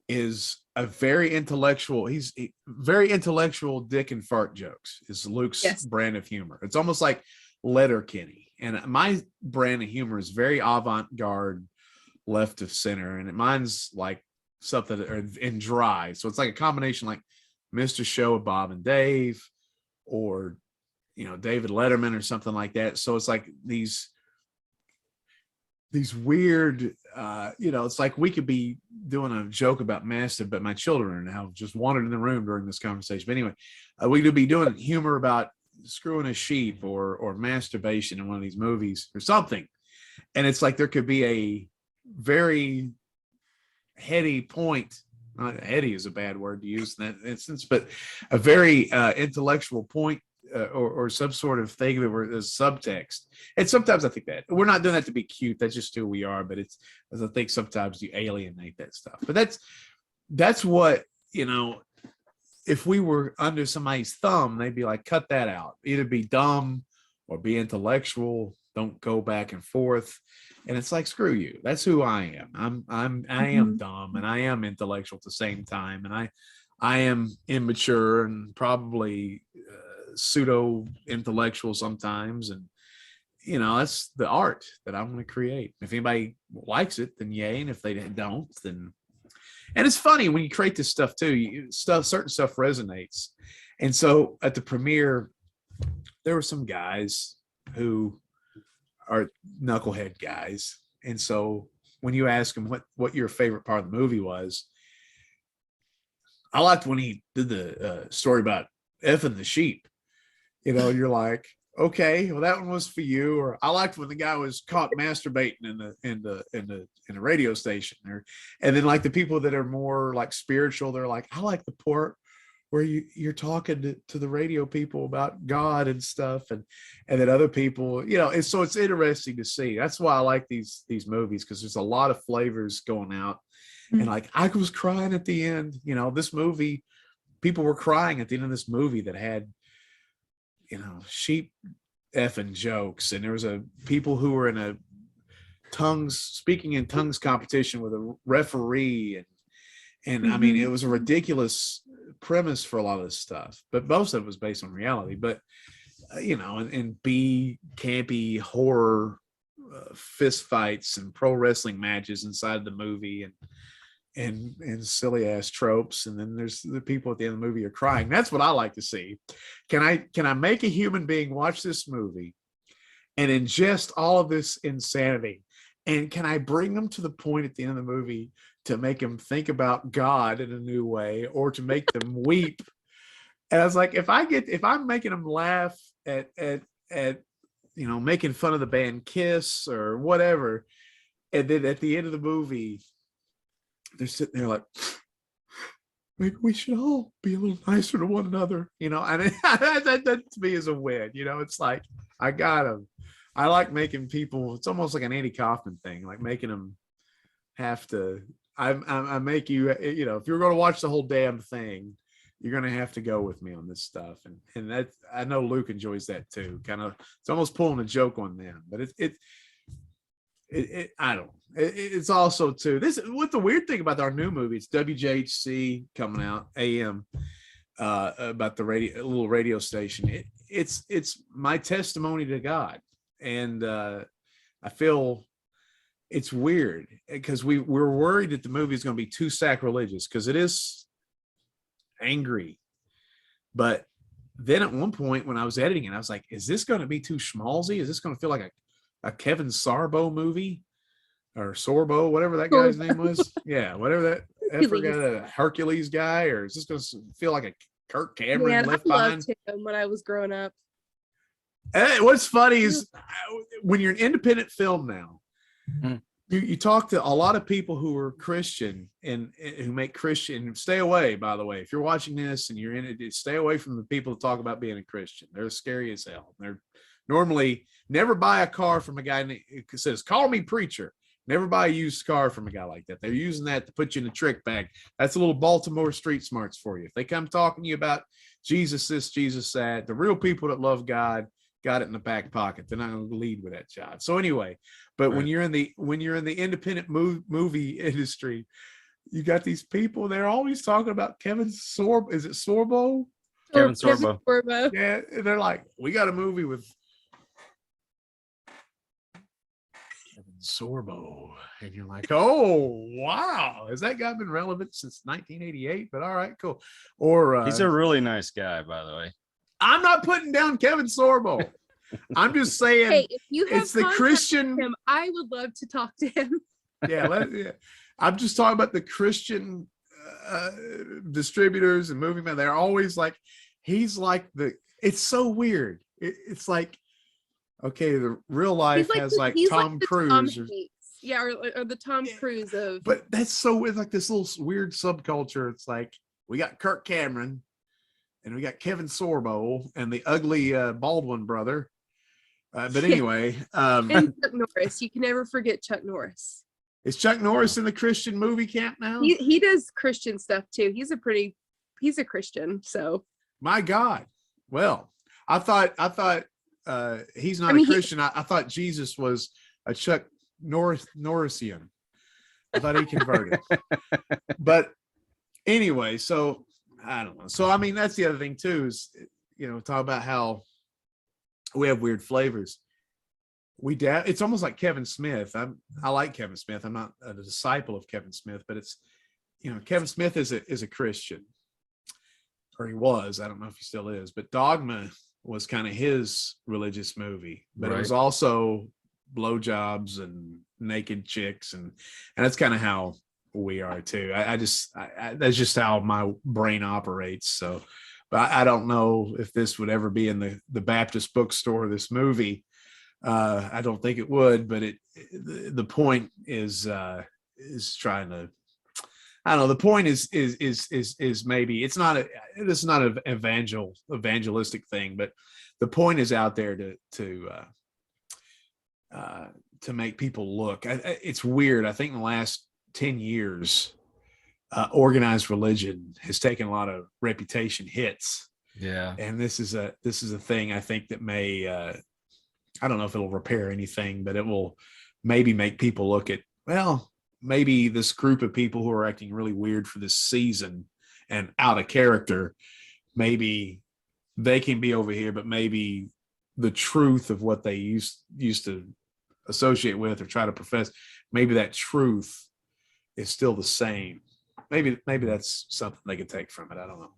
S5: is a very intellectual. He's very intellectual dick and fart jokes is Luke's brand of humor. It's almost like Letterkenny. And my brand of humor is very avant-garde, left of center. And mine's like something and dry. So it's like a combination like Mr. Show with Bob and Dave, or David Letterman or something like that. So it's like these weird it's like we could be doing a joke about masturbation, but my children are now just wandered in the room during this conversation. But anyway, we could be doing humor about screwing a sheep or masturbation in one of these movies or something. And it's like there could be a very heady point. Not heady is a bad word to use in that instance, but a very intellectual point or some sort of thing that there's subtext. And sometimes I think that we're not doing that to be cute. That's just who we are. But it's, as I think sometimes you alienate that stuff. But that's what, if we were under somebody's thumb, they'd be like, cut that out. Either be dumb or be intellectual. Don't go back and forth. And it's like, screw you. That's who I am. I am dumb and I am intellectual at the same time. And I am immature and probably pseudo intellectual sometimes. And, that's the art that I want to create. If anybody likes it, then yay. And if they don't, then, and it's funny when you create this stuff too, certain stuff resonates. And so at the premiere, there were some guys who are knucklehead guys. And so when you ask them what your favorite part of the movie was, I liked when he did the story about effing the sheep. You're like, okay, well that one was for you. Or I liked when the guy was caught masturbating in the radio station. And then like the people that are more like spiritual, they're like, I like the part where you're talking to the radio people about God and stuff, and then other people, and so it's interesting to see. That's why I like these movies, because there's a lot of flavors going out. And like I was crying at the end, this movie, people were crying at the end of this movie that had, sheep effing jokes, and there was people who were in a speaking in tongues competition with a referee, and I mean, it was a ridiculous premise for a lot of this stuff, but most of it was based on reality. But and B campy horror fist fights and pro wrestling matches inside the movie, and silly ass tropes. And then there's the people at the end of the movie are crying. That's what I like to see. Can I make a human being watch this movie and ingest all of this insanity? And can I bring them to the point at the end of the movie to make them think about God in a new way, or to make them weep? And I was like, if I'm making them laugh at making fun of the band Kiss or whatever, and then at the end of the movie, they're sitting there like, Like, we should all be a little nicer to one another, you know. And that to me is a win, you know. It's like I got him. I like making people. It's almost like an Andy Kaufman thing, like making them have to. I make you, you know, if you're going to watch the whole damn thing, you're going to have to go with me on this stuff. And that, I know Luke enjoys that too. Kind of, it's almost pulling a joke on them, but I don't know. It's also too, this, what the weird thing about our new movie, it's WJHC coming out, AM, about the little radio station. It's my testimony to God. And I feel it's weird because we're worried that the movie is going to be too sacrilegious, because it is angry. But then at one point when I was editing it, I was like, is this going to be too schmaltzy? Is this going to feel like a Kevin Sorbo movie, or Sorbo, whatever that guy's name was? Yeah, whatever that, I forgot, a Hercules guy, or is this going to feel like a Kirk Cameron Left Behind?
S4: I loved him when I was growing up.
S5: What's funny is when you're an independent film now, you talk to a lot of people who are Christian and who make Christian. Stay away, by the way, if you're watching this and you're in it, stay away from the people that talk about being a Christian. They're scary as hell. They're normally, never buy a car from a guy who says, "Call me preacher." Never buy a used car from a guy like that. They're using that to put you in a trick bag. That's a little Baltimore street smarts for you. If they come talking to you about Jesus this, Jesus that, the real people that love God got it in the back pocket. They're not going to lead with that job. So anyway, but right. when you're in the independent movie industry, you got these people, they're always talking about Kevin Sorbo. Is it Sorbo?
S3: Kevin Sorbo.
S5: Yeah, they're like, we got a movie with Kevin Sorbo, and you're like, oh wow, has that guy been relevant since 1988? But all right, cool. Or
S3: he's a really nice guy, by the way.
S5: I'm not putting down Kevin Sorbo. I'm just saying,
S4: hey, if you have
S5: it's the Christian.
S4: Him, I would love to talk to him.
S5: Yeah. I'm just talking about the Christian distributors and movie men. They're always like, he's like it's so weird. It's like, okay, the real life has like Tom Cruise.
S4: Or the Tom Cruise of.
S5: But that's so weird, like this little weird subculture. It's like, we got Kirk Cameron, and we got Kevin Sorbo and the ugly Baldwin brother. But anyway.
S4: And Chuck Norris. You can never forget Chuck Norris.
S5: Is Chuck Norris in the Christian movie camp now?
S4: He does Christian stuff too. He's a Christian. So. My
S5: God. Well, I thought he's not a Christian. I thought Jesus was a Chuck Norrisian. I thought he converted. But anyway, so I don't know. So, I mean, that's the other thing too, is, you know, talk about how we have weird flavors. It's almost like Kevin Smith. I like Kevin Smith. I'm not a disciple of Kevin Smith, but it's, you know, Kevin Smith is a Christian, or he was. I don't know if he still is, but Dogma was kind of his religious movie, but It was also blowjobs and naked chicks, and that's kind of how we are too. I that's just how my brain operates. So, but I don't know if this would ever be in the Baptist bookstore, this movie. I don't think it would, but the point is trying to, I don't know. The point is maybe it's not this is not an evangelistic thing, but the point is out there to make people look. It's weird. I think in the last 10 years, organized religion has taken a lot of reputation hits.
S3: Yeah.
S5: And this is a thing I think that may, I don't know if it'll repair anything, but it will maybe make people look at, well, maybe this group of people who are acting really weird for this season and out of character, maybe they can be over here, but maybe the truth of what they used to associate with or try to profess, maybe that truth is still the same. Maybe that's something they could take from it. I don't know.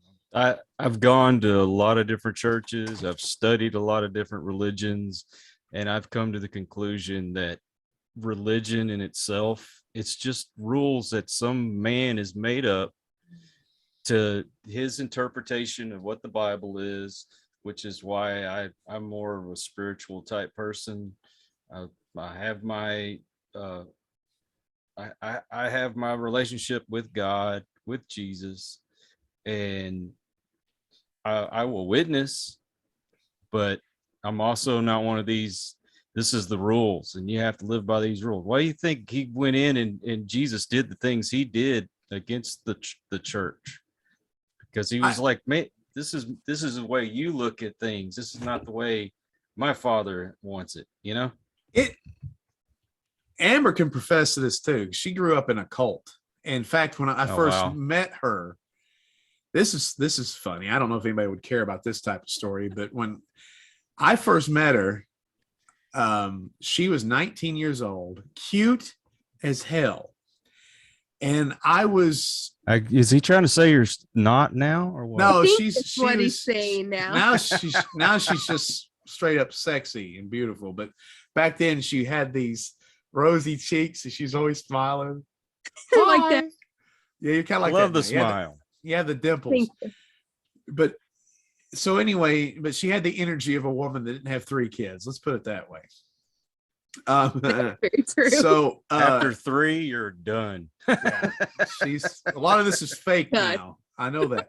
S3: I've gone to a lot of different churches. I've studied a lot of different religions, and I've come to the conclusion that religion in itself, it's just rules that some man has made up to his interpretation of what the Bible is, which is why I'm more of a spiritual type person. I have my I have my relationship with God, with Jesus, and I will witness, but I'm also not one of these. This is the rules, and you have to live by these rules. Why do you think he went in and Jesus did the things he did against the church? Because he was like, man, this is the way you look at things. This is not the way my father wants it. You know,
S5: Amber can profess to this too. She grew up in a cult. In fact, when I first met her, this is funny. I don't know if anybody would care about this type of story, but when I first met her, she was 19 years old, cute as hell. And I was.
S3: Is he trying to say you're not now, or what?
S5: No,
S4: he's saying now.
S5: Now she's just straight up sexy and beautiful. But back then she had these rosy cheeks and she's always smiling.
S4: Like that.
S5: Yeah, you're kind of like
S3: love
S5: that
S3: the smile.
S5: You have the dimples. But so anyway, but she had the energy of a woman that didn't have 3 kids. Let's put it that way.
S4: Very true.
S5: So
S3: After 3, you're done.
S5: Yeah, a lot of this is fake now. I know that.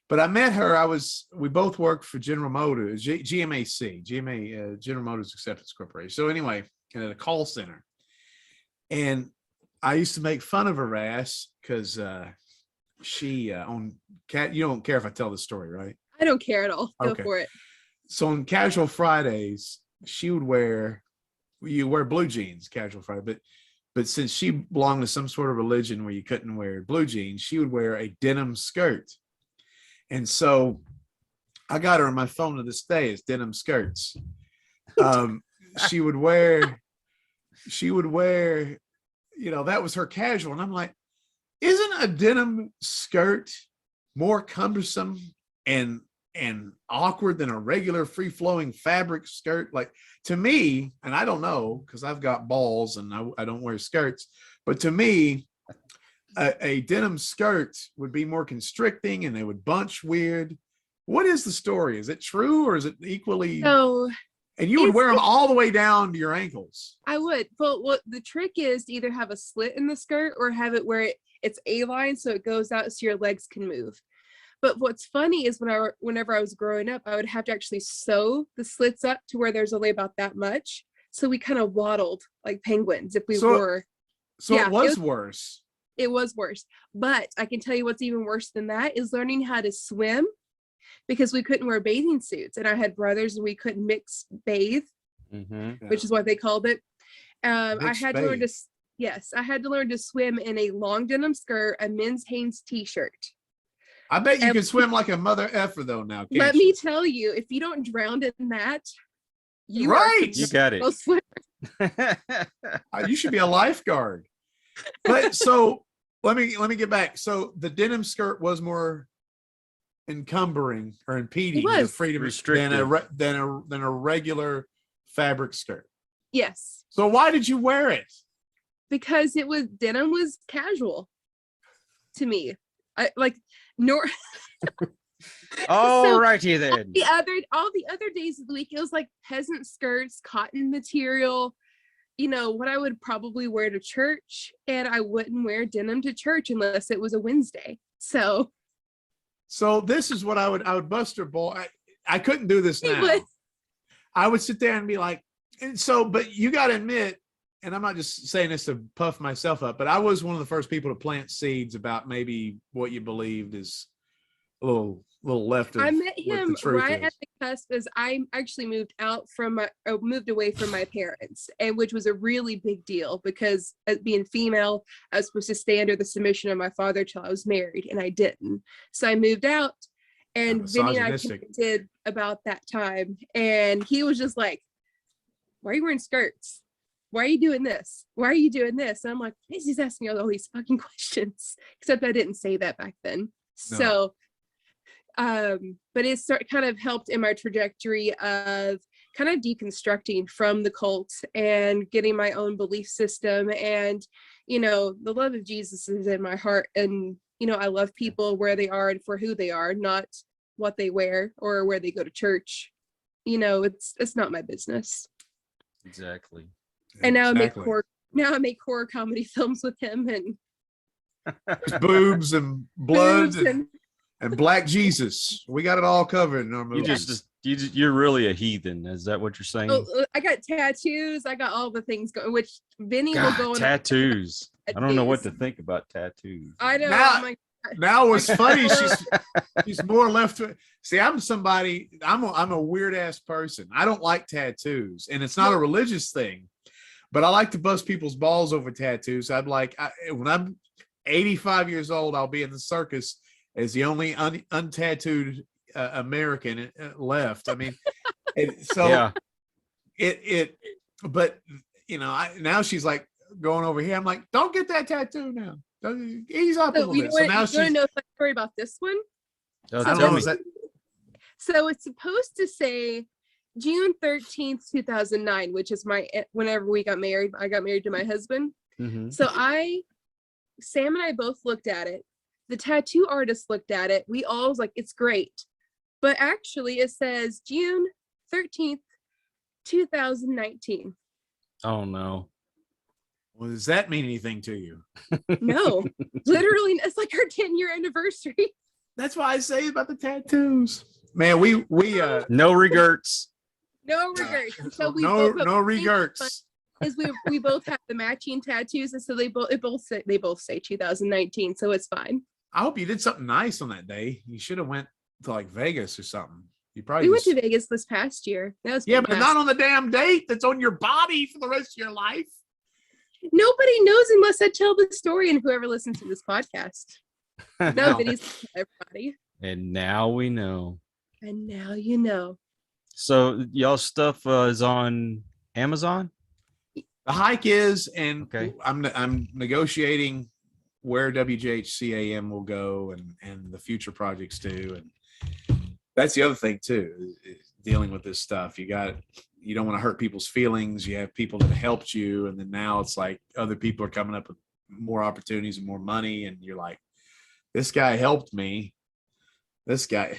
S5: But I met her. We both worked for General Motors, General Motors Acceptance Corporation. So anyway, at a call center. And I used to make fun of her ass because she on cat. You don't care if I tell the story, right?
S4: I don't care at all. Go for it.
S5: So on Casual Fridays, she would wear blue jeans, Casual Friday, but since she belonged to some sort of religion where you couldn't wear blue jeans, she would wear a denim skirt. And so I got her on my phone to this day as denim skirts. She would wear, that was her casual. And I'm like, isn't a denim skirt more cumbersome and awkward than a regular free-flowing fabric skirt? Like, to me, and I don't know because I've got balls and I don't wear skirts, but to me, a denim skirt would be more constricting and they would bunch weird. What is the story? Is it true or is it equally?
S4: So,
S5: and you would wear them all the way down to your ankles.
S4: I would, but what the trick is to either have a slit in the skirt or have it where it's A-line so it goes out so your legs can move. But what's funny is whenever I was growing up, I would have to actually sew the slits up to where there's only about that much. So we kind of waddled like penguins if we were.
S5: So yeah, it was worse.
S4: It was worse. But I can tell you what's even worse than that is learning how to swim because we couldn't wear bathing suits. And I had brothers and we couldn't mix bathe, which is what they called it. I had to learn to swim in a long denim skirt, a men's Hanes t-shirt.
S5: I bet you can swim like a mother effer though now.
S4: Let me tell you, if you don't drown in that, you
S3: got it.
S5: You should be a lifeguard. But so let me get back. So the denim skirt was more encumbering or impeding the freedom than a regular fabric skirt.
S4: Yes.
S5: So why did you wear it?
S4: Because denim was casual to me.
S3: All righty then.
S4: All the other days of the week, it was like peasant skirts, cotton material, what I would probably wear to church, and I wouldn't wear denim to church unless it was a Wednesday. So this is what I would bust her ball. I couldn't do this now. I would sit there and be like, but you got to admit, and I'm not just saying this to puff myself up, but I was one of the first people to plant seeds about maybe what you believed is a little left of I met him right
S5: is.
S4: at the cusp as I actually moved away from my parents, and which was a really big deal because as being female, I was supposed to stay under the submission of my father till I was married, and I didn't. So I moved out, and Vinnie and I connected about that time, and he was just like, "Why are you wearing skirts? Why are you doing this? Why are you doing this?" And I'm like, he's asking me all these fucking questions, except I didn't say that back then. No. So, but it kind of helped in my trajectory of kind of deconstructing from the cult and getting my own belief system. And, the love of Jesus is in my heart. And, I love people where they are and for who they are, not what they wear or where they go to church. It's not my business.
S3: Exactly.
S4: And now I make horror comedy films with him and
S5: boobs and blood and and Black Jesus. We got it all covered in our
S3: You
S5: movies.
S3: you're really a heathen. Is that what you're saying?
S4: Oh, I got tattoos. I got all the things going, which Vinnie will go on.
S3: Tattoos. I don't know what to think about tattoos.
S4: I know.
S5: Now-
S4: I'm like,
S5: Now what's funny, she's more left to see. I'm a weird ass person. I don't like tattoos, and it's not a religious thing, but I like to bust people's balls over tattoos. I'm like, when I'm 85 years old, I'll be in the circus as the only untattooed American left. I mean, but now she's like going over here. I'm like, don't get that tattoo now. Ease up a little bit. So now
S4: you want to know a story about this one?
S3: Tell me.
S4: So it's supposed to say June 13th, 2009, which is whenever we got married. I got married to my husband.
S3: Mm-hmm.
S4: So Sam and I both looked at it. The tattoo artist looked at it. We all was like, it's great. But actually it says June 13th, 2019.
S3: Oh no.
S5: Well, does that mean anything to you?
S4: No, literally, it's like our 10-year anniversary.
S5: That's why I say about the tattoos. Man, we
S3: no regrets.
S4: No regrets. So
S5: no regrets.
S4: Is we both have the matching tattoos, and so they both say 2019, so it's fine.
S5: I hope you did something nice on that day. You should have went to like Vegas or something. You
S4: We
S5: probably
S4: went to Vegas this past year. That was
S5: but not on the damn date that's on your body for the rest of your life.
S4: Nobody knows unless I tell the story, and whoever listens to this podcast. Nobody's everybody.
S3: And now we know.
S4: And now you know.
S3: So y'all stuff is on Amazon?
S5: The hike is, and
S3: okay.
S5: I'm negotiating where WJHCAM will go and the future projects too. And that's the other thing too, is dealing with this stuff. You don't want to hurt people's feelings. You have people that helped you, and then now it's like other people are coming up with more opportunities and more money, and you're like, this guy helped me. This guy,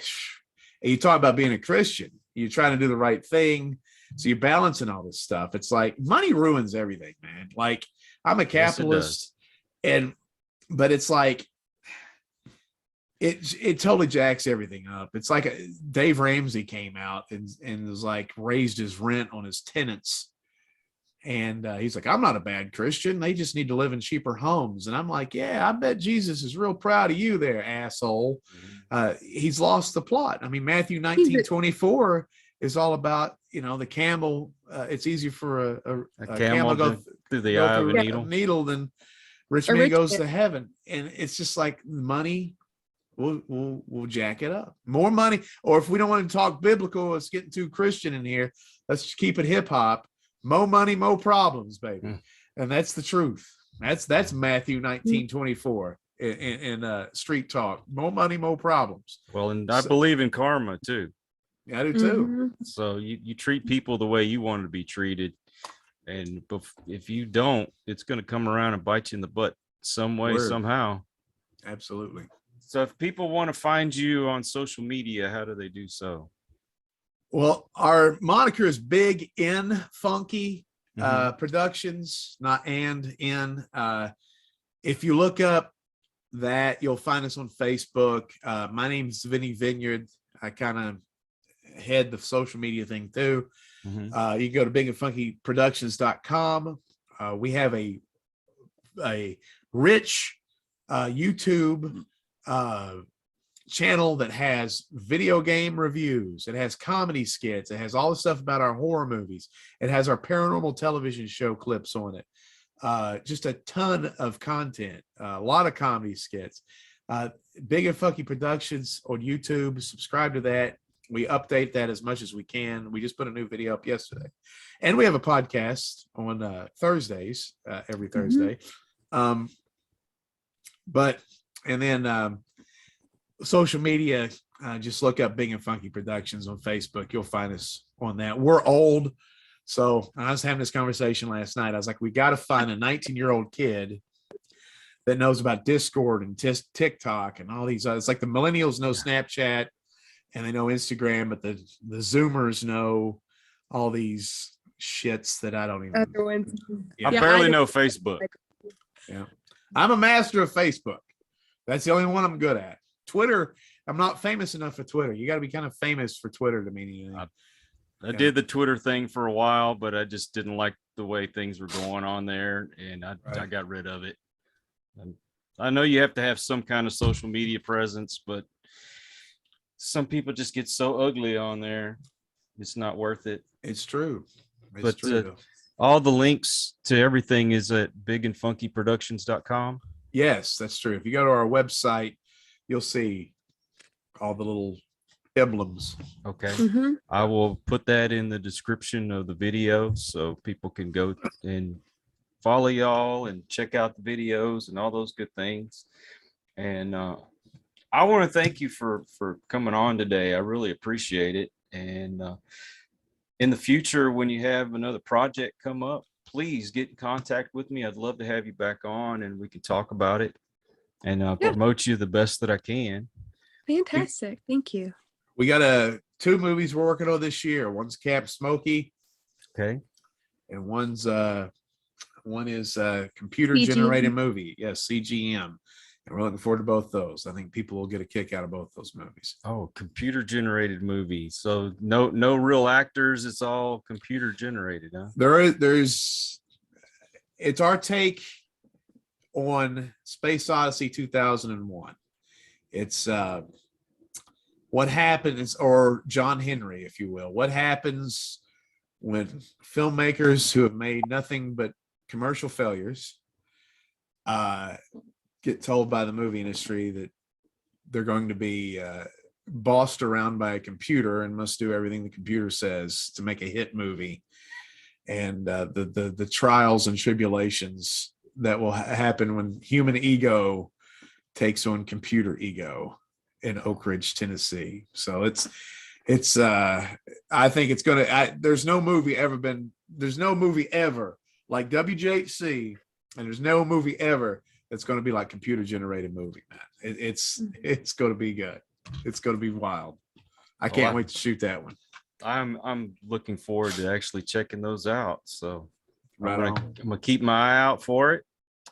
S5: and you talk about being a Christian. You're trying to do the right thing, so you're balancing all this stuff. It's like money ruins everything, man. Like I'm a capitalist, but it's like it totally jacks everything up. It's like Dave Ramsey came out and was like raised his rent on his tenants. And he's like, I'm not a bad Christian. They just need to live in cheaper homes. And I'm like, yeah, I bet Jesus is real proud of you there, asshole. He's lost the plot. I mean, Matthew 19:24 is all about, the camel. It's easier for a camel to go
S3: through the eye of a
S5: needle than rich man goes to heaven. And it's just like money. We'll jack it up. More money. Or if we don't want to talk biblical, it's getting too Christian in here. Let's just keep it hip hop. More money, more problems, baby. And that's the truth. That's Matthew 19:24 in street talk. More money, more problems.
S3: Well, and I believe in karma too.
S5: I do too.
S4: Mm-hmm.
S3: So you treat people the way you want to be treated. And if you don't, it's going to come around and bite you in the butt some way, somehow.
S5: Absolutely.
S3: So if people want to find you on social media, how do they do so?
S5: Well, our moniker is Big N Funky Productions, not and in. If you look up that, you'll find us on Facebook. My name's Vinnie Vineyard. I kind of head the social media thing too. You can go to bigandfunkyproductions.com. We have a rich YouTube channel that has video game reviews. It has comedy skits. It has all the stuff about our horror movies. It has our paranormal television show clips on it. Just a ton of content, a lot of comedy skits. Big and Funky Productions on YouTube. Subscribe to that. We update that as much as we can. We just put a new video up yesterday, and we have a podcast on Thursdays, every Thursday. Social media, just look up Big and Funky Productions on Facebook. You'll find us on that. We're old. So I was having this conversation last night. I was like, we got to find a 19-year-old kid that knows about Discord and TikTok and all these. It's like the millennials know Snapchat and they know Instagram, but the Zoomers know all these shits that I don't even.
S3: I barely know Facebook.
S5: Yeah. I'm a master of Facebook. That's the only one I'm good at. Twitter, I'm not famous enough for Twitter. You got to be kind of famous for Twitter to mean anything.
S3: I did the Twitter thing for a while, but I just didn't like the way things were going on there, and I got rid of it. And I know you have to have some kind of social media presence, but some people just get so ugly on there. It's not worth it.
S5: It's true.
S3: But all the links to everything is at bigandfunkyproductions.com.
S5: Yes, that's true. If you go to our website, you'll see all the little emblems.
S3: Okay.
S4: Mm-hmm.
S3: I will put that in the description of the video so people can go and follow y'all and check out the videos and all those good things. And I want to thank you for coming on today. I really appreciate it. And in the future, when you have another project come up, please get in contact with me. I'd love to have you back on and we can talk about it and promote you the best that I can.
S4: Fantastic. Thank you.
S5: We got 2 movies we're working on this year. One's Camp Smokey.
S3: Okay.
S5: And one is a computer generated movie. Yes, CGM. And we're looking forward to both those. I think people will get a kick out of both those movies.
S3: Oh, computer generated movie. So no real actors. It's all computer generated, huh?
S5: It's our take on Space Odyssey 2001. It's what happens, or John Henry, if you will. What happens when filmmakers who have made nothing but commercial failures get told by the movie industry that they're going to be bossed around by a computer and must do everything the computer says to make a hit movie, and the trials and tribulations that will happen when human ego takes on computer ego in Oak Ridge, Tennessee. So I think it's gonna. There's no movie ever like WJHC, and there's no movie ever that's going to be like computer generated movie, man. It's going to be good. It's going to be wild. I can't wait to shoot that one.
S3: I'm looking forward to actually checking those out. So
S5: Right
S3: I'm gonna keep my eye out for it.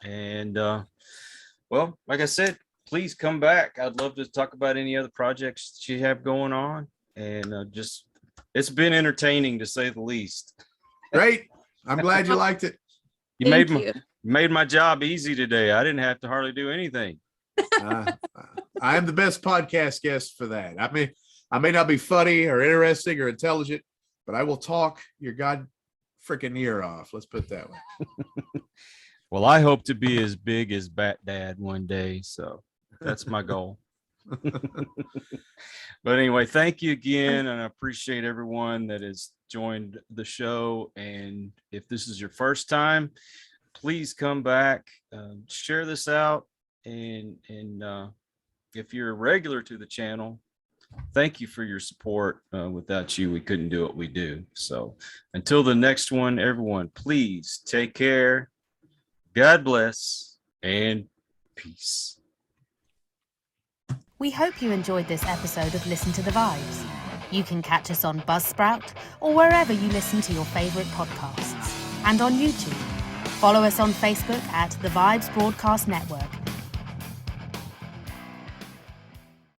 S3: And well, like I said, please come back. I'd love to talk about any other projects that you have going on. And it's been entertaining to say the least.
S5: Great. I'm glad you liked it.
S3: You made my job easy today. I didn't have to hardly do anything.
S5: I am the best podcast guest for that. I may not be funny or interesting or intelligent, but I will talk your god freaking ear off. Let's put it that way.
S3: Well, I hope to be as big as Bat Dad one day. So that's my goal. But anyway, thank you again. And I appreciate everyone that has joined the show. And if this is your first time, please come back, share this out. And if you're a regular to the channel, thank you for your support. Without you, we couldn't do what we do. So until the next one, everyone, please take care. God bless and peace.
S6: We hope you enjoyed this episode of Listen to the Vibes. You can catch us on Buzzsprout or wherever you listen to your favorite podcasts, and on YouTube. Follow us on Facebook at The Vibes Broadcast Network